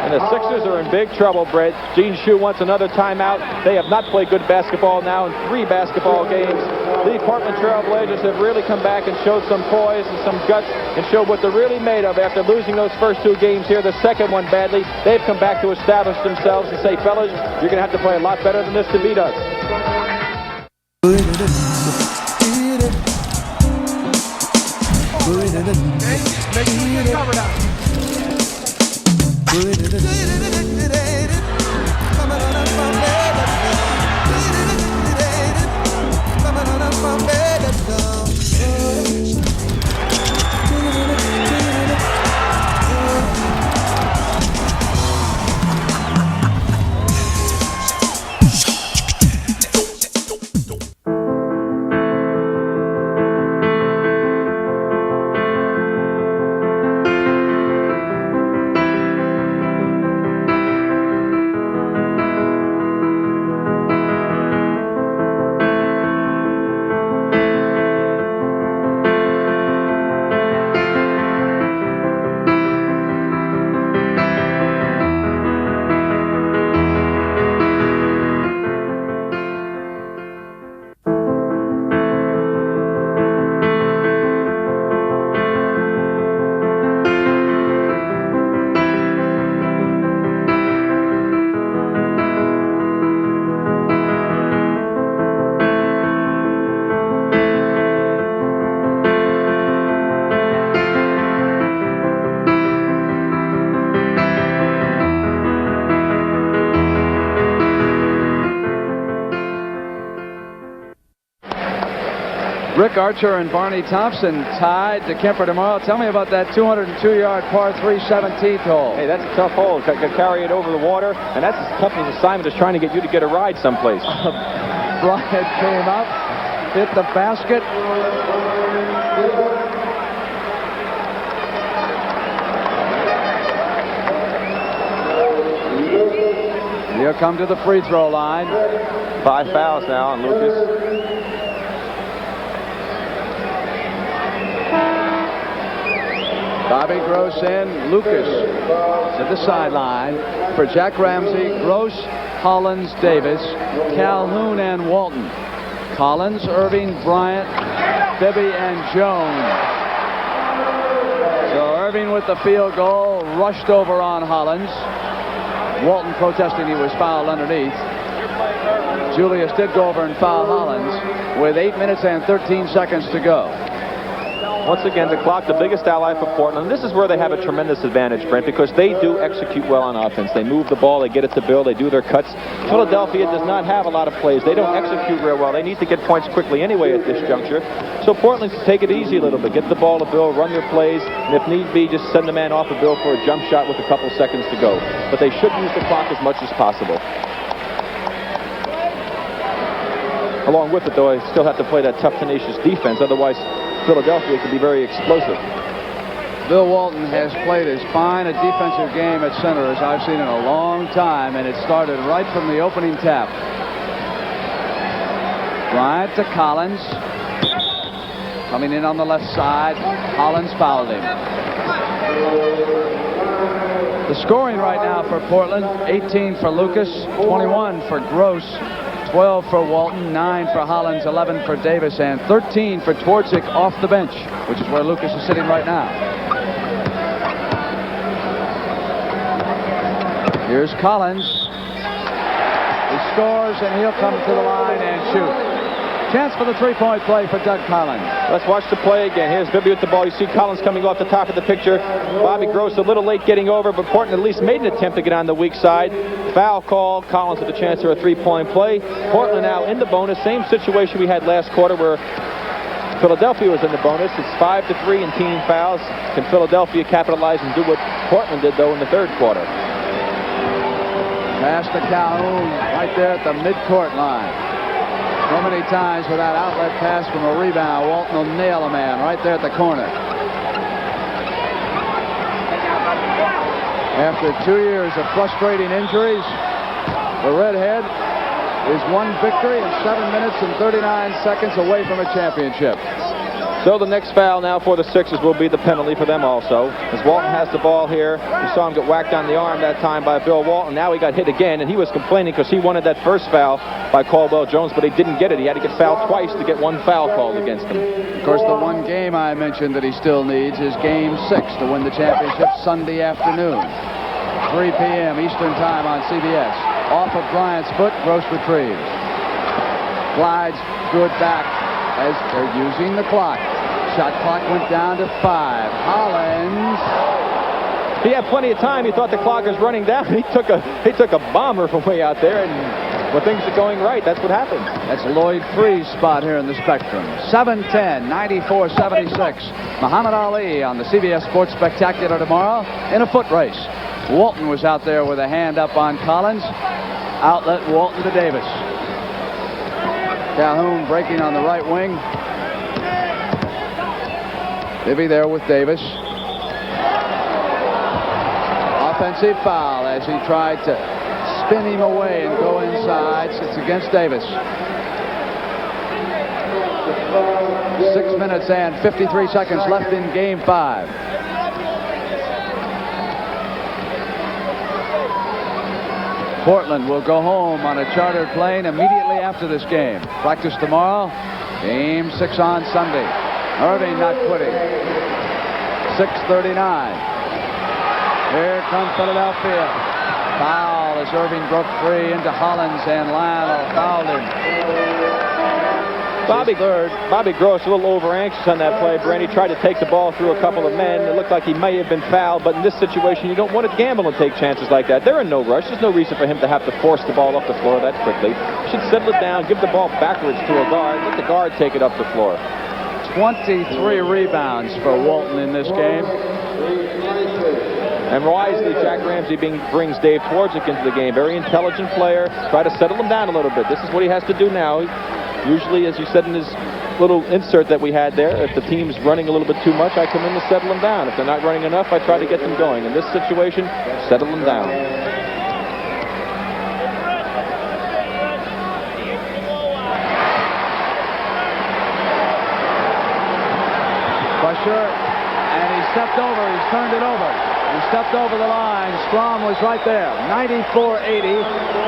And the Sixers are in big trouble, Brett. Gene Shue wants another timeout. They have not played good basketball now in 3 basketball games. The Portland Trail Blazers have really come back and showed some poise and some guts and showed what they're really made of after losing those first 2 games here. The second one badly. They've come back to establish themselves and say, fellas, you're going to have to play a lot better than this to beat us. Covered up. Rick Archer and Barney Thompson tied to Kemper tomorrow. Tell me about that 202-yard par 3 17th hole. Hey, that's a tough hole. Got to carry it over the water, and that's as tough an assignment as trying to get you to get a ride someplace. Bryant came up, hit the basket. He'll come to the free throw line. 5 fouls now on Lucas. Bobby Gross in, Lucas to the sideline for Jack Ramsey, Gross, Hollins, Davis, Calhoun, and Walton. Collins, Irving, Bryant, Bibby, and Jones. So Irving with the field goal, rushed over on Hollins. Walton protesting he was fouled underneath. Julius did go over and foul Hollins with 8 minutes and 13 seconds to go. Once again, the clock, the biggest ally for Portland. This is where they have a tremendous advantage, Brent, because they do execute well on offense. They move the ball, they get it to Bill, they do their cuts. Philadelphia does not have a lot of plays. They don't execute real well. They need to get points quickly anyway at this juncture. So Portland can take it easy a little bit. Get the ball to Bill, run their plays, and if need be, just send the man off of Bill for a jump shot with a couple seconds to go. But they should use the clock as much as possible. Along with it, though, I still have to play that tough, tenacious defense. Otherwise, Philadelphia can be very explosive. Bill Walton has played as fine a defensive game at center as I've seen in a long time, and it started right from the opening tap. Bryant to Collins. coming in on the left side. Hollins fouled him. The scoring right now for Portland, 18 for Lucas, 21 for Gross, 12 for Walton, 9 for Hollins, 11 for Davis, and 13 for Twardzik off the bench, which is where Lucas is sitting right now. Here's Collins. He scores, and he'll come to the line and shoot. Chance for the three-point play for Doug Collins. Let's watch the play again. Here's Bibby with the ball. You see Collins coming off the top of the picture. Bobby Gross a little late getting over, but Portland at least made an attempt to get on the weak side. Foul call. Collins with a chance for a three-point play. Portland now in the bonus. Same situation we had last quarter where Philadelphia was in the bonus. It's 5-3 in team fouls. Can Philadelphia capitalize and do what Portland did, though, in the third quarter? Pass to Calhoun right there at the midcourt line. So many times with that outlet pass from a rebound, Walton will nail a man right there at the corner. After 2 years of frustrating injuries, the Redhead is one victory and 7 minutes and 39 seconds away from a championship. So the next foul now for the Sixers will be the penalty for them also. As Walton has the ball here, we saw him get whacked on the arm that time by Bill Walton. Now he got hit again, and he was complaining because he wanted that first foul by Caldwell Jones, but he didn't get it. He had to get fouled twice to get one foul called against him. Of course, the one game I mentioned that he still needs is Game 6 to win the championship Sunday afternoon. 3 p.m. Eastern Time on CBS. Off of Bryant's foot, Gross retrieves. Glides through it back as they're using the clock. Shot clock went down to 5. Hollins. He had plenty of time. He thought the clock was running down. He took a bomber from way out there, and when things are going right, that's what happens. That's Lloyd Free's spot here in the Spectrum. 7-10, 94-76. Muhammad Ali on the CBS Sports Spectacular tomorrow in a foot race. Walton was out there with a hand up on Collins. Outlet Walton to Davis. Calhoun breaking on the right wing. Bibby there with Davis. Offensive foul as he tried to spin him away and go inside. It's against Davis. 6 minutes and 53 seconds left in Game 5. Portland will go home on a chartered plane immediately after this game. Practice tomorrow. Game 6 on Sunday. Irving not quitting. 6:39. Here comes Philadelphia. Foul as Irving broke free into Hollins, and Lionel fouled him. Bobby Gross a little over anxious on that play. Brandy tried to take the ball through a couple of men. It looked like he may have been fouled, but in this situation, you don't want to gamble and take chances like that. They're in no rush. There's no reason for him to have to force the ball up the floor that quickly. He should settle it down, give the ball backwards to a guard, let the guard take it up the floor. 23 rebounds for Walton in this game. And wisely, Jack Ramsey brings Dave Twardzik into the game. Very intelligent player. Try to settle him down a little bit. This is what he has to do now. Usually, as you said in his little insert that we had there, if the team's running a little bit too much, I come in to settle them down. If they're not running enough, I try to get them going. In this situation, settle them down. Pressure, and he stepped over. He's turned it over. He stepped over the line. Strom was right there. 94-80.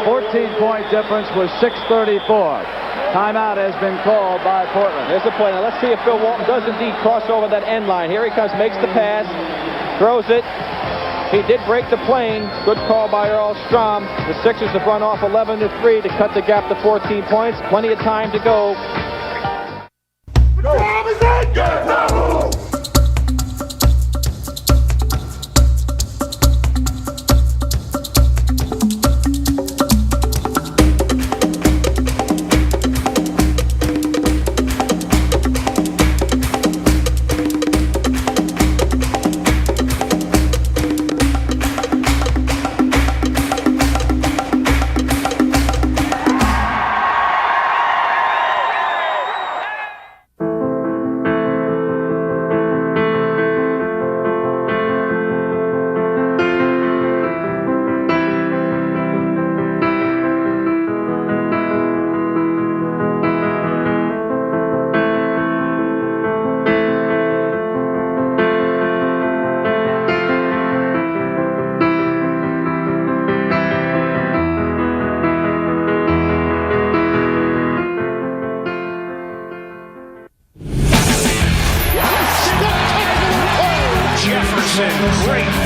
14-point difference was 6:34. Timeout has been called by Portland. There's the play. Now let's see if Bill Walton does indeed cross over that end line. Here he comes, makes the pass, throws it. He did break the plane. Good call by Earl Strom. The Sixers have run off 11-3 to cut the gap to 14 points. Plenty of time to go.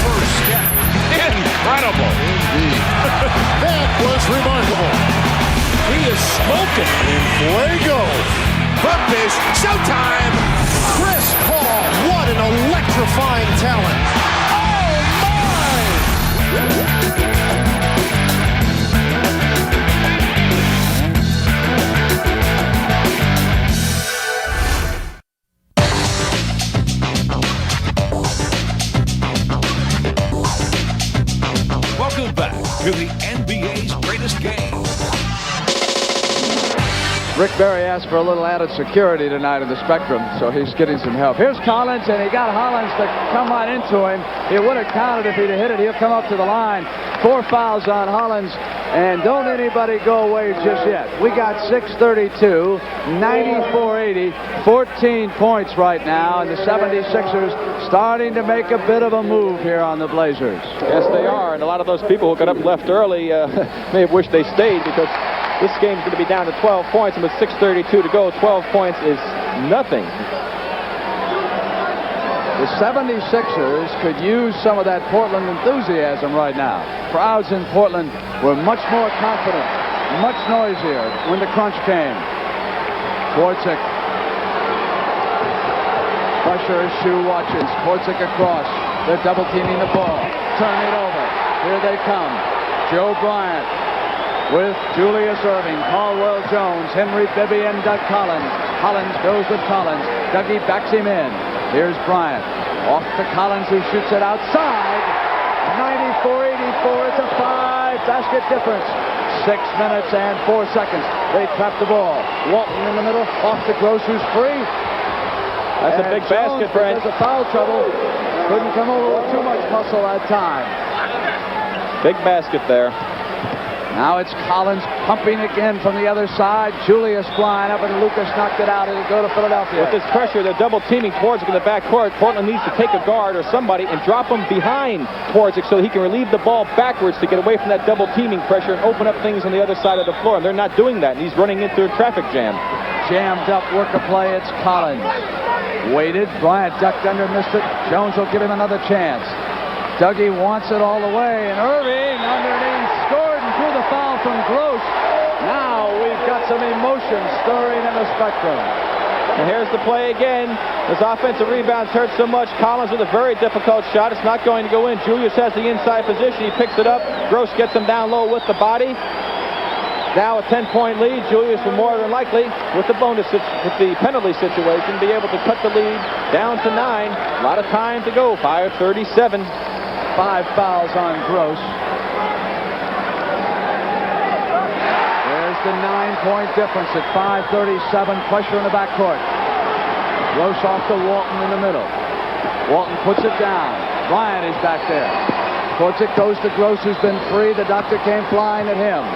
first step. Incredible. Indeed. That was remarkable. He is smoking. And fuego. Bumpus. Showtime. Chris Paul. What an electrifying talent. Oh, my! Welcome back to the NBA's greatest game. Rick Barry asked for a little added security tonight in the Spectrum, so he's getting some help. Here's Collins, and he got Hollins to come right into him. He would have counted if he'd have hit it. He'll come up to the line. 4 fouls on Hollins, and don't anybody go away just yet. We got 6:32, 94-80, 14 points right now, and the 76ers starting to make a bit of a move here on the Blazers. Yes, they are, and a lot of those people who got up and left early may have wished they stayed, because this game's going to be down to 12 points, and with 6:32 to go, 12 points is nothing. The 76ers could use some of that Portland enthusiasm right now. Crowds in Portland were much more confident, much noisier when the crunch came. Korczyk. Pressure as Shue watches. Korczyk across. They're double teaming the ball. Turn it over. Here they come. Joe Bryant with Julius Erving, Caldwell Jones, Henry Bibby, and Doug Collins. Collins goes with Collins. Dougie backs him in. Here's Bryant. Off to Collins, who shoots it outside. 94-84. It's a 5-basket difference. 6 minutes and 4 seconds. They trap the ball. Walton in the middle. Off to Gross, who's free. That's a big basket, Fred. Because of foul trouble, couldn't come over with too much muscle that time. Big basket there. Now it's Collins pumping again from the other side. Julius flying up, and Lucas knocked it out. It'll go to Philadelphia. With this pressure, they're double teaming Korczyk in the backcourt. Portland needs to take a guard or somebody and drop him behind Korczyk so he can relieve the ball backwards to get away from that double teaming pressure and open up things on the other side of the floor. And they're not doing that, and he's running into a traffic jam. Jammed up, work a play. It's Collins. Waited. Bryant ducked under, missed it. Jones will give him another chance. Dougie wants it all the way, and Erving underneath scored and drew the foul from Gross. Now we've got some emotion stirring in the Spectrum. And here's the play again. His offensive rebounds hurt so much. Collins with a very difficult shot. It's not going to go in. Julius has the inside position. He picks it up. Gross gets him down low with the body. Now a 10-point lead. Julius will more than likely, with the penalty situation, be able to cut the lead down to 9. A lot of time to go. 5:37. 5 fouls on Gross. There's the 9-point difference at 5:37. Pressure in the backcourt. Gross off to Walton in the middle. Walton puts it down. Bryant is back there. Korczyk goes to Gross, who's been free. The doctor came flying at him.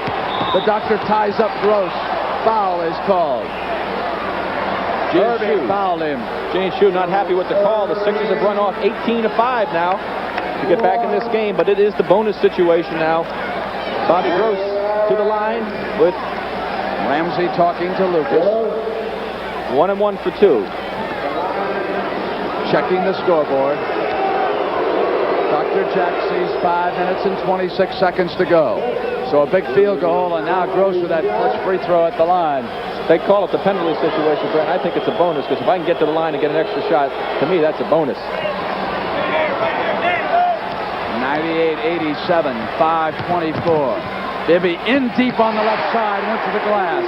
The doctor ties up Gross. Foul is called. Irving fouled him. Gene Shue not happy with the call. The Sixers have run off 18-5 now to get back in this game, but it is the bonus situation now. Bobby Gross to the line with Ramsey talking to Lucas. 1 for 2. Checking the scoreboard. Dr. Jack sees 5 minutes and 26 seconds to go. So a big field goal, and now Gross with that clutch free throw at the line. They call it the penalty situation, Brent. I think it's a bonus, because if I can get to the line and get an extra shot, to me, that's a bonus. 98-87, 5:24. Bibby in deep on the left side, went to the glass.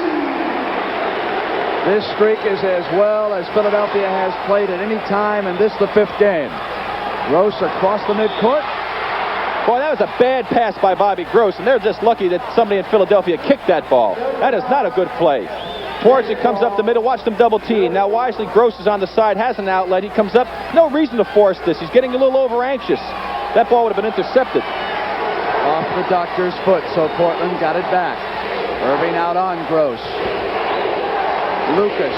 This streak is as well as Philadelphia has played at any time, and this the 5th game. Gross across the midcourt. Boy, that was a bad pass by Bobby Gross, and they're just lucky that somebody in Philadelphia kicked that ball. That is not a good play. Korczyk comes up the middle. Watch them double team. Now wisely, Gross is on the side, has an outlet. He comes up. No reason to force this. He's getting a little over anxious. That ball would have been intercepted. Off the doctor's foot, so Portland got it back. Irving out on Gross. Lucas.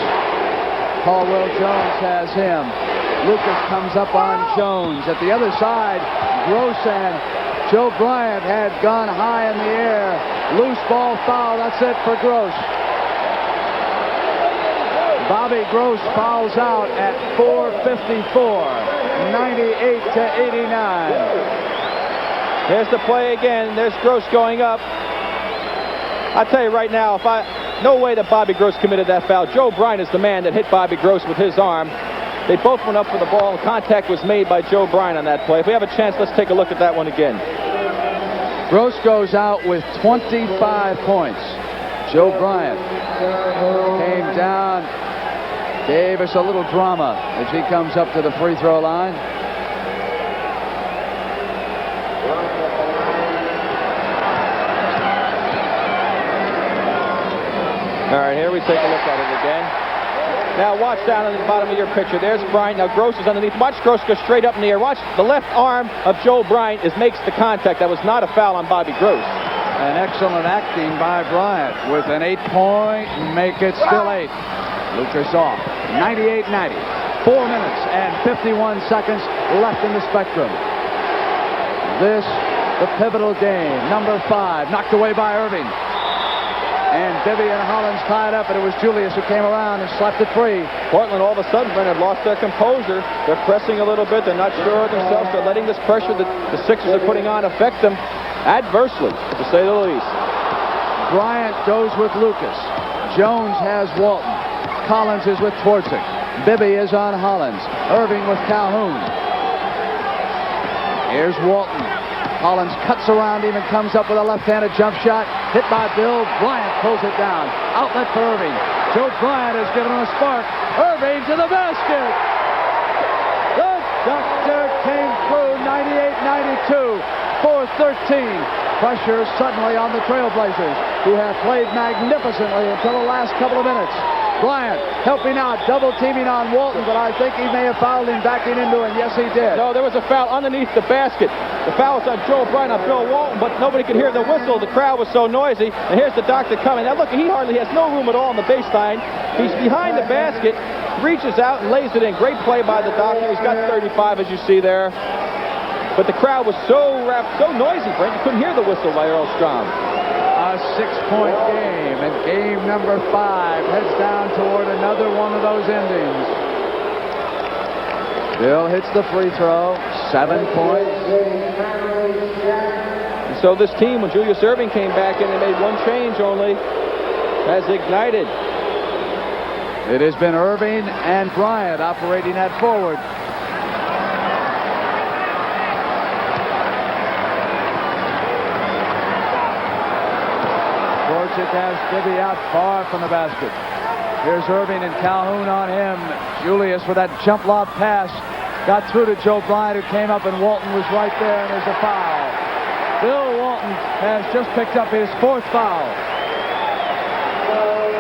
Caldwell Jones has him. Lucas comes up on Jones. At the other side, Gross and Joe Bryant had gone high in the air. Loose ball foul. That's it for Gross. Bobby Gross fouls out at 4:54. 98 to 89. Here's the play again. There's Gross going up. I tell you right now, no way that Bobby Gross committed that foul. Joe Bryant is the man that hit Bobby Gross with his arm. They both went up for the ball. Contact was made by Joe Bryant on that play. If we have a chance, let's take a look at that one again. Gross goes out with 25 points. Joe Bryant came down, gave us a little drama as he comes up to the free throw line. All right, here we take a look at it again. Now watch down on the bottom of your picture. There's Bryant. Now Gross is underneath. Watch Gross go straight up in the air. Watch the left arm of Joe Bryant makes the contact. That was not a foul on Bobby Gross. An excellent acting by Bryant with an 8-point, make it still 8. Lucas off. 98-90. 4 minutes and 51 seconds left in the Spectrum. This, the pivotal game. Number 5, knocked away by Irving. And Bibby and Hollins tied up, and it was Julius who came around and slapped it free. Portland all of a sudden, Brent, have lost their composure. They're pressing a little bit. They're not sure of themselves. They're letting this pressure that the Sixers are putting on affect them adversely, to say the least. Bryant goes with Lucas. Jones has Walton. Collins is with Twardzik. Bibby is on Hollins. Irving with Calhoun. Here's Walton. Hollins cuts around him and comes up with a left-handed jump shot. Hit by Bill. Bryant pulls it down. Outlet for Irving. Joe Bryant has given him a spark. Irving to the basket. The Doctor came through. 98-92. 4-13. Pressure suddenly on the Trailblazers, who have played magnificently until the last couple of minutes. Bryant helping out, double teaming on Walton, but I think he may have fouled him backing into him. Yes, he did. No, there was a foul underneath the basket. The foul was on Joe Bryant on Bill Walton, but nobody could hear the whistle. The crowd was so noisy. And here's the Doctor coming. Now look, he hardly has no room at all on the baseline. He's behind the basket, reaches out and lays it in. Great play by the Doctor. He's got 35, as you see there. But the crowd was so noisy, Brent, you couldn't hear the whistle by Earl Strom. A 6-point game, and game number 5 heads down toward another one of those endings. Bill hits the free throw, 7 points. And so this team, when Julius Irving came back in, they made one change only, has ignited. It has been Irving and Bryant operating at forward. Twardzik has Bibby out far from the basket. Here's Irving and Calhoun on him. Julius with that jump lob pass got through to Joe Bryant, who came up, and Walton was right there, and there's a foul. Bill Walton has just picked up his 4th foul.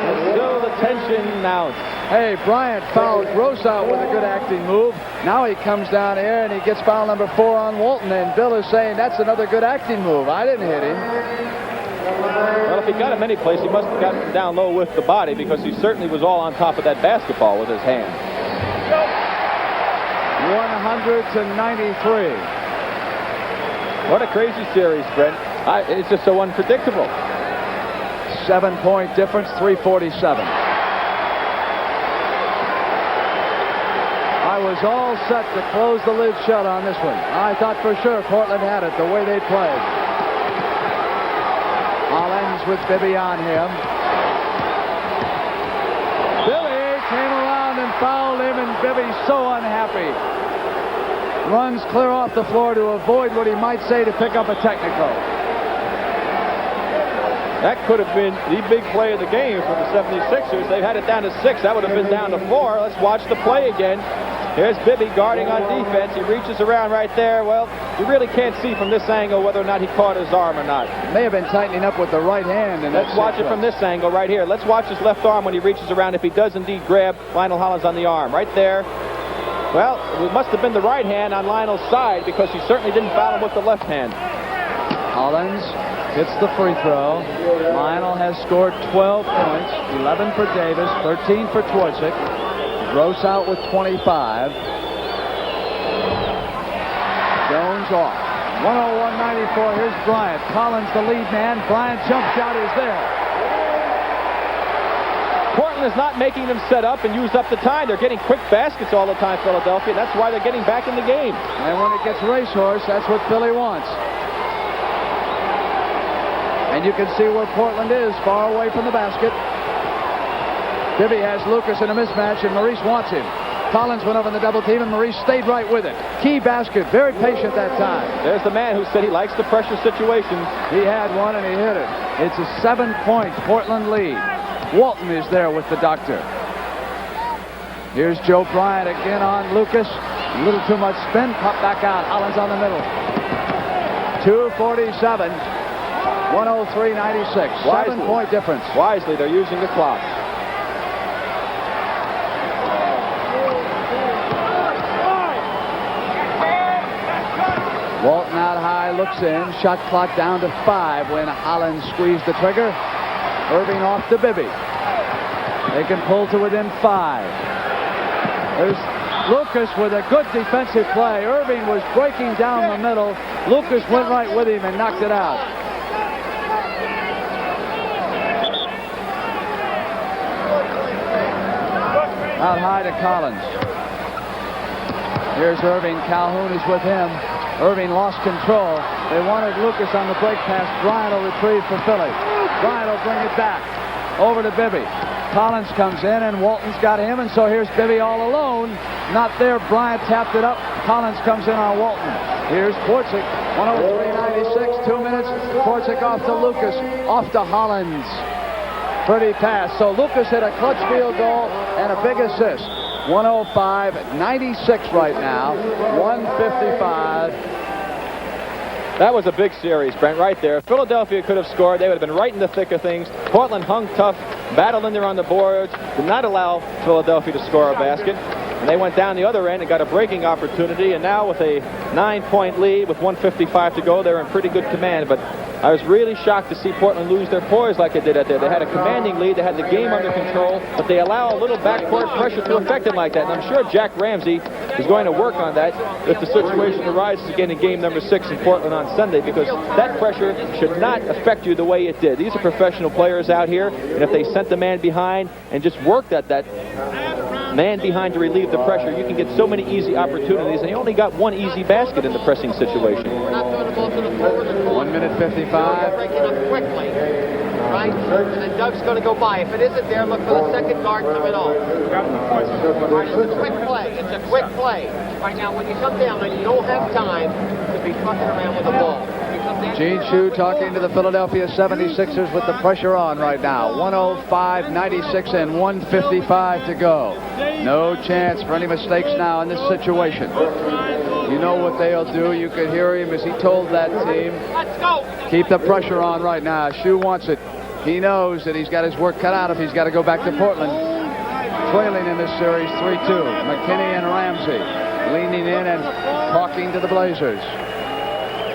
And still the tension mounts. Hey, Bryant fouled Gross out with a good acting move. Now he comes down here and he gets foul number 4 on Walton, and Bill is saying that's another good acting move. I didn't hit him. Well, if he got him any place, he must have gotten him down low with the body, because he certainly was all on top of that basketball with his hand. 100-93. What a crazy series, Brent. It's just so unpredictable. 7-point difference, 3:47. I was all set to close the lid shut on this one. I thought for sure Portland had it the way they played. Hollins with Bibby on him. Billy came around and fouled him, and Bibby's so unhappy. Runs clear off the floor to avoid what he might say to pick up a technical. That could have been the big play of the game for the 76ers. They've had it down to 6. That would have been down to 4. Let's watch the play again. Here's Bibby guarding on defense. He reaches around right there. Well, you really can't see from this angle whether or not he caught his arm or not. May have been tightening up with the right hand. Let's watch it from this angle right here. Let's watch his left arm when he reaches around, if he does indeed grab Lionel Hollins on the arm. Right there. Well, it must have been the right hand on Lionel's side, because he certainly didn't foul him with the left hand. Hollins hits the free throw. Lionel has scored 12 points, 11 for Davis, 13 for Twardzik. Gross out with 25. Jones off. 101-94. Here's Bryant. Collins the lead man. Bryant jump shot is there. Portland Portland is not making them set up and use up the time. They're getting quick baskets all the time, Philadelphia. That's why they're getting back in the game. And when it gets racehorse, that's what Philly wants. And you can see where Portland is, far away from the basket. Bibby has Lucas in a mismatch, and Maurice wants him. Collins went over in the double team, and Maurice stayed right with it. Key basket, very patient that time. There's the man who said he likes the pressure situation. He had one, and he hit it. It's a 7-point Portland lead. Walton is there with the doctor. Here's Joe Bryant again on Lucas. A little too much spin, pop back out. Collins on the middle. 2:47, 103.96. 7-point difference. Wisely, they're using the clock. Walton out high, looks in. Shot clock down to 5 when Hollins squeezed the trigger. Irving off to Bibby. They can pull to within 5. There's Lucas with a good defensive play. Irving was breaking down the middle. Lucas went right with him and knocked it out. Out high to Collins. Here's Irving. Calhoun is with him. Irving lost control. They wanted Lucas on the break pass. Bryant will retrieve for Philly. Bryant will bring it back. Over to Bibby. Collins comes in, and Walton's got him, and so here's Bibby all alone. Not there. Bryant tapped it up. Collins comes in on Walton. Here's Porczyk. 103.96. 2 minutes. Porczyk off to Lucas. Off to Hollins. Pretty pass. So Lucas hit a clutch field goal and a big assist. 105.96 right now. 155. That was a big series, Brent, right there. If Philadelphia could have scored, they would have been right in the thick of things. Portland hung tough, battled in there on the boards, did not allow Philadelphia to score a basket. And they went down the other end and got a breaking opportunity. And now with a 9-point lead with 1:55 to go, they're in pretty good command. But I was really shocked to see Portland lose their poise like they did out there. They had a commanding lead. They had the game under control. But they allow a little backcourt pressure to affect them like that. And I'm sure Jack Ramsey is going to work on that if the situation arises again in game number 6 in Portland on Sunday, because that pressure should not affect you the way it did. These are professional players out here. And if they sent the man behind and just worked at that man behind to relieve the pressure, you can get so many easy opportunities, and he only got one easy basket in the pressing situation. 1 minute 55. Breaking up quickly, right? And then Doug's going to go by. If it isn't there, look for the second guard coming on. Right, it's a quick play. It's a quick play. Right now, when you come down and you don't have time to be fucking around with the ball. Gene Shue talking to the Philadelphia 76ers with the pressure on right now. 105.96 and 1:55 to go. No chance for any mistakes now in this situation. You know what they'll do. You could hear him as he told that team, keep the pressure on right now. Shue wants it. He knows that he's got his work cut out if he's got to go back to Portland. Trailing in this series 3-2. McKinney and Ramsey leaning in and talking to the Blazers.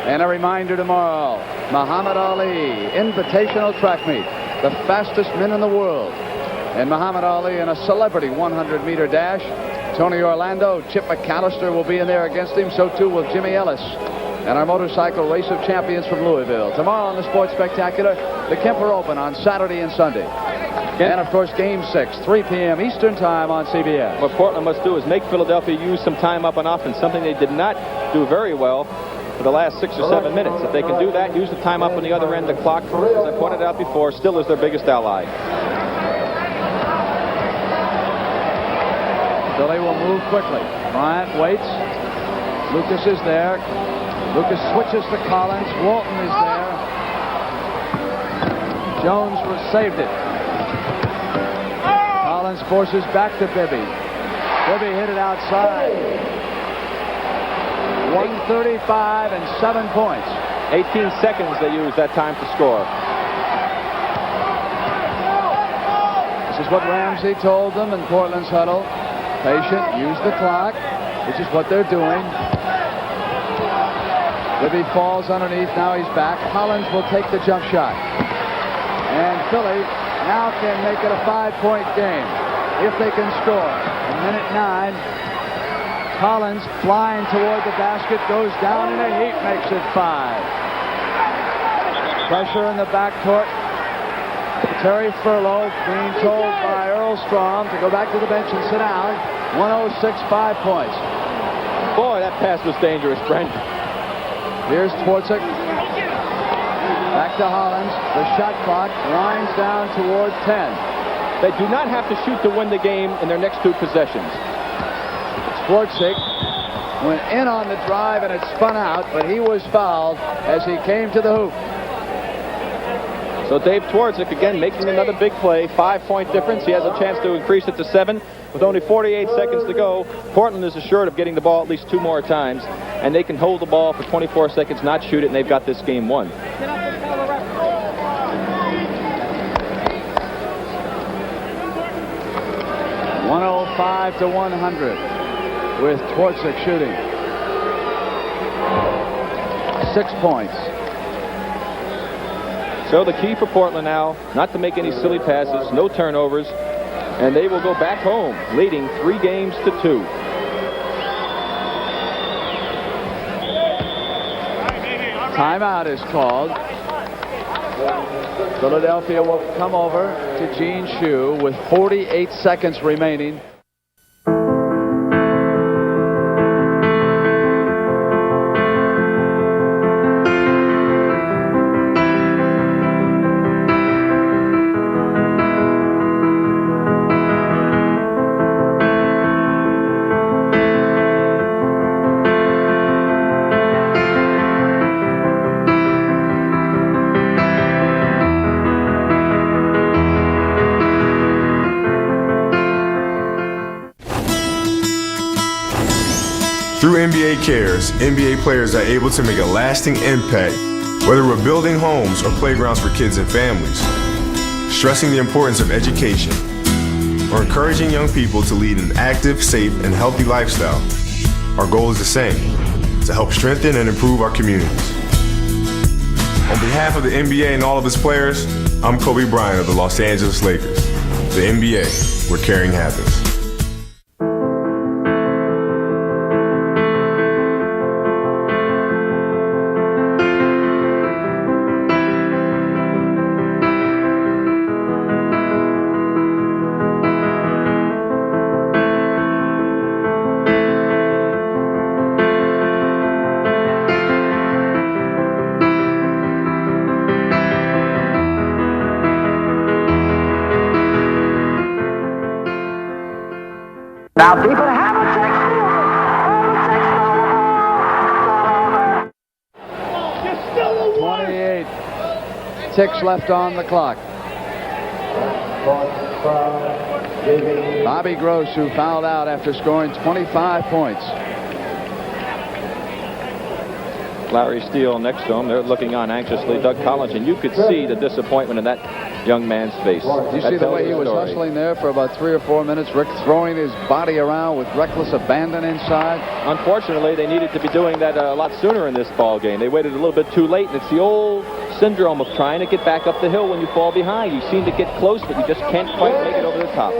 And a reminder tomorrow, Muhammad Ali, invitational track meet, the fastest men in the world. And Muhammad Ali in a celebrity 100-meter dash. Tony Orlando, Chip McAllister will be in there against him. So too will Jimmy Ellis. And our motorcycle race of champions from Louisville. Tomorrow on the Sports Spectacular, the Kemper Open on Saturday and Sunday. And, of course, Game 6, 3 p.m. Eastern Time on CBS. What Portland must do is make Philadelphia use some time up on offense, something they did not do very well for the last 6 or 7 minutes. If they can do that, use the time up on the other end of the clock, as I pointed out before, still is their biggest ally. Philly will move quickly. Bryant waits. Lucas is there. Lucas switches to Collins. Walton is there. Jones saved it. Collins forces back to Bibby. Bibby hit it outside. 135 and 7 points. 18 seconds they used that time to score. This is what Ramsey told them in Portland's huddle. Patient, use the clock, which is what they're doing. Bibby falls underneath, now he's back. Collins will take the jump shot. And Philly now can make it a 5-point game if they can score. A minute 9. Collins flying toward the basket, goes down in a heap, makes it 5. Pressure in the backcourt. Terry Furlow being told by Earl Strom to go back to the bench and sit down. 106, 5 points. Boy, that pass was dangerous, Brent. Here's Twardzik. Back to Hollins. The shot clock winds down toward 10. They do not have to shoot to win the game in their next 2 possessions. Twardzik went in on the drive and it spun out, but he was fouled as he came to the hoop. So Dave Twardzik again making another big play. 5-point difference. He has a chance to increase it to 7 with only 48 seconds to go. Portland is assured of getting the ball at least 2 more times, and they can hold the ball for 24 seconds, not shoot it, and they've got this game won. 105 to 100 with Twardzik shooting. 6 points. So the key for Portland now, not to make any silly passes, no turnovers, and they will go back home, leading 3 games to 2. Timeout is called. Philadelphia will come over to Gene Shue with 48 seconds remaining. Through NBA Cares, NBA players are able to make a lasting impact, whether we're building homes or playgrounds for kids and families, stressing the importance of education, or encouraging young people to lead an active, safe, and healthy lifestyle. Our goal is the same, to help strengthen and improve our communities. On behalf of the NBA and all of its players, I'm Kobe Bryant of the Los Angeles Lakers. The NBA, where caring happens. Now, people, have a check. 28 ticks left on the clock. Bobby Gross, who fouled out after scoring 25 points. Larry Steele next to him. They're looking on anxiously. Doug Collins, and you could see the disappointment in that young man's face. You see the way he was hustling there for about 3 or 4 minutes. Rick throwing his body around with reckless abandon inside. Unfortunately, they needed to be doing that a lot sooner in this ball game. They waited a little bit too late, and it's the old syndrome of trying to get back up the hill when you fall behind. You seem to get close, but you just can't quite make it over the top.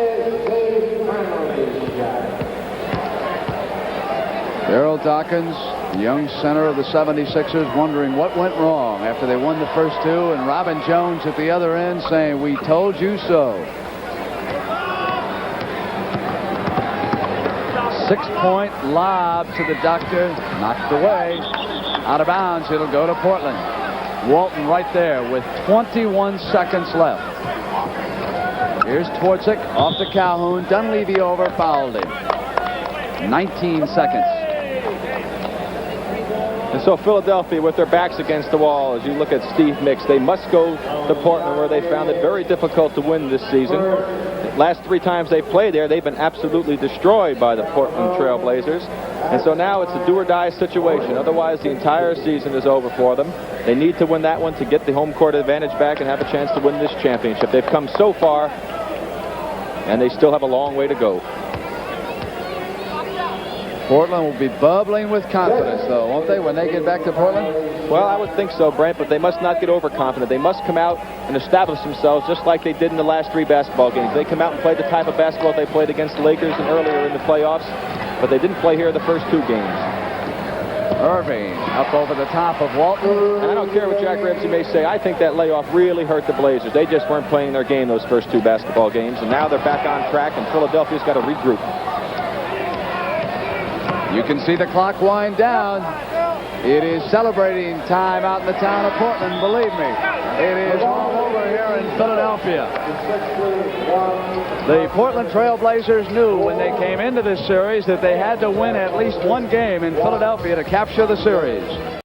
Daryl Dawkins, the young center of the 76ers, wondering what went wrong after they won the first 2, and Robin Jones at the other end saying, "We told you so." 6-point lob to the doctor, knocked away, out of bounds. It'll go to Portland. Walton right there with 21 seconds left. Here's Twardzik off to Calhoun. Dunleavy over, fouled him. 19 seconds. And so Philadelphia, with their backs against the wall, as you look at Steve Mix, they must go to Portland, where they found it very difficult to win this season. The last 3 times they played there, they've been absolutely destroyed by the Portland Trail Blazers. And so now it's a do-or-die situation. Otherwise, the entire season is over for them. They need to win that one to get the home court advantage back and have a chance to win this championship. They've come so far, and they still have a long way to go. Portland will be bubbling with confidence, though, won't they, when they get back to Portland? Well, I would think so, Brent, but they must not get overconfident. They must come out and establish themselves just like they did in the last 3 basketball games. They come out and play the type of basketball they played against the Lakers and earlier in the playoffs, but they didn't play here the first 2 games. Irving up over the top of Walton. And I don't care what Jack Ramsey may say. I think that layoff really hurt the Blazers. They just weren't playing their game those first 2 basketball games, and now they're back on track, and Philadelphia's got to regroup. You can see the clock wind down. It is celebrating time out in the town of Portland, believe me. It is all over here in Philadelphia. The Portland Trail Blazers knew when they came into this series that they had to win at least one game in Philadelphia to capture the series.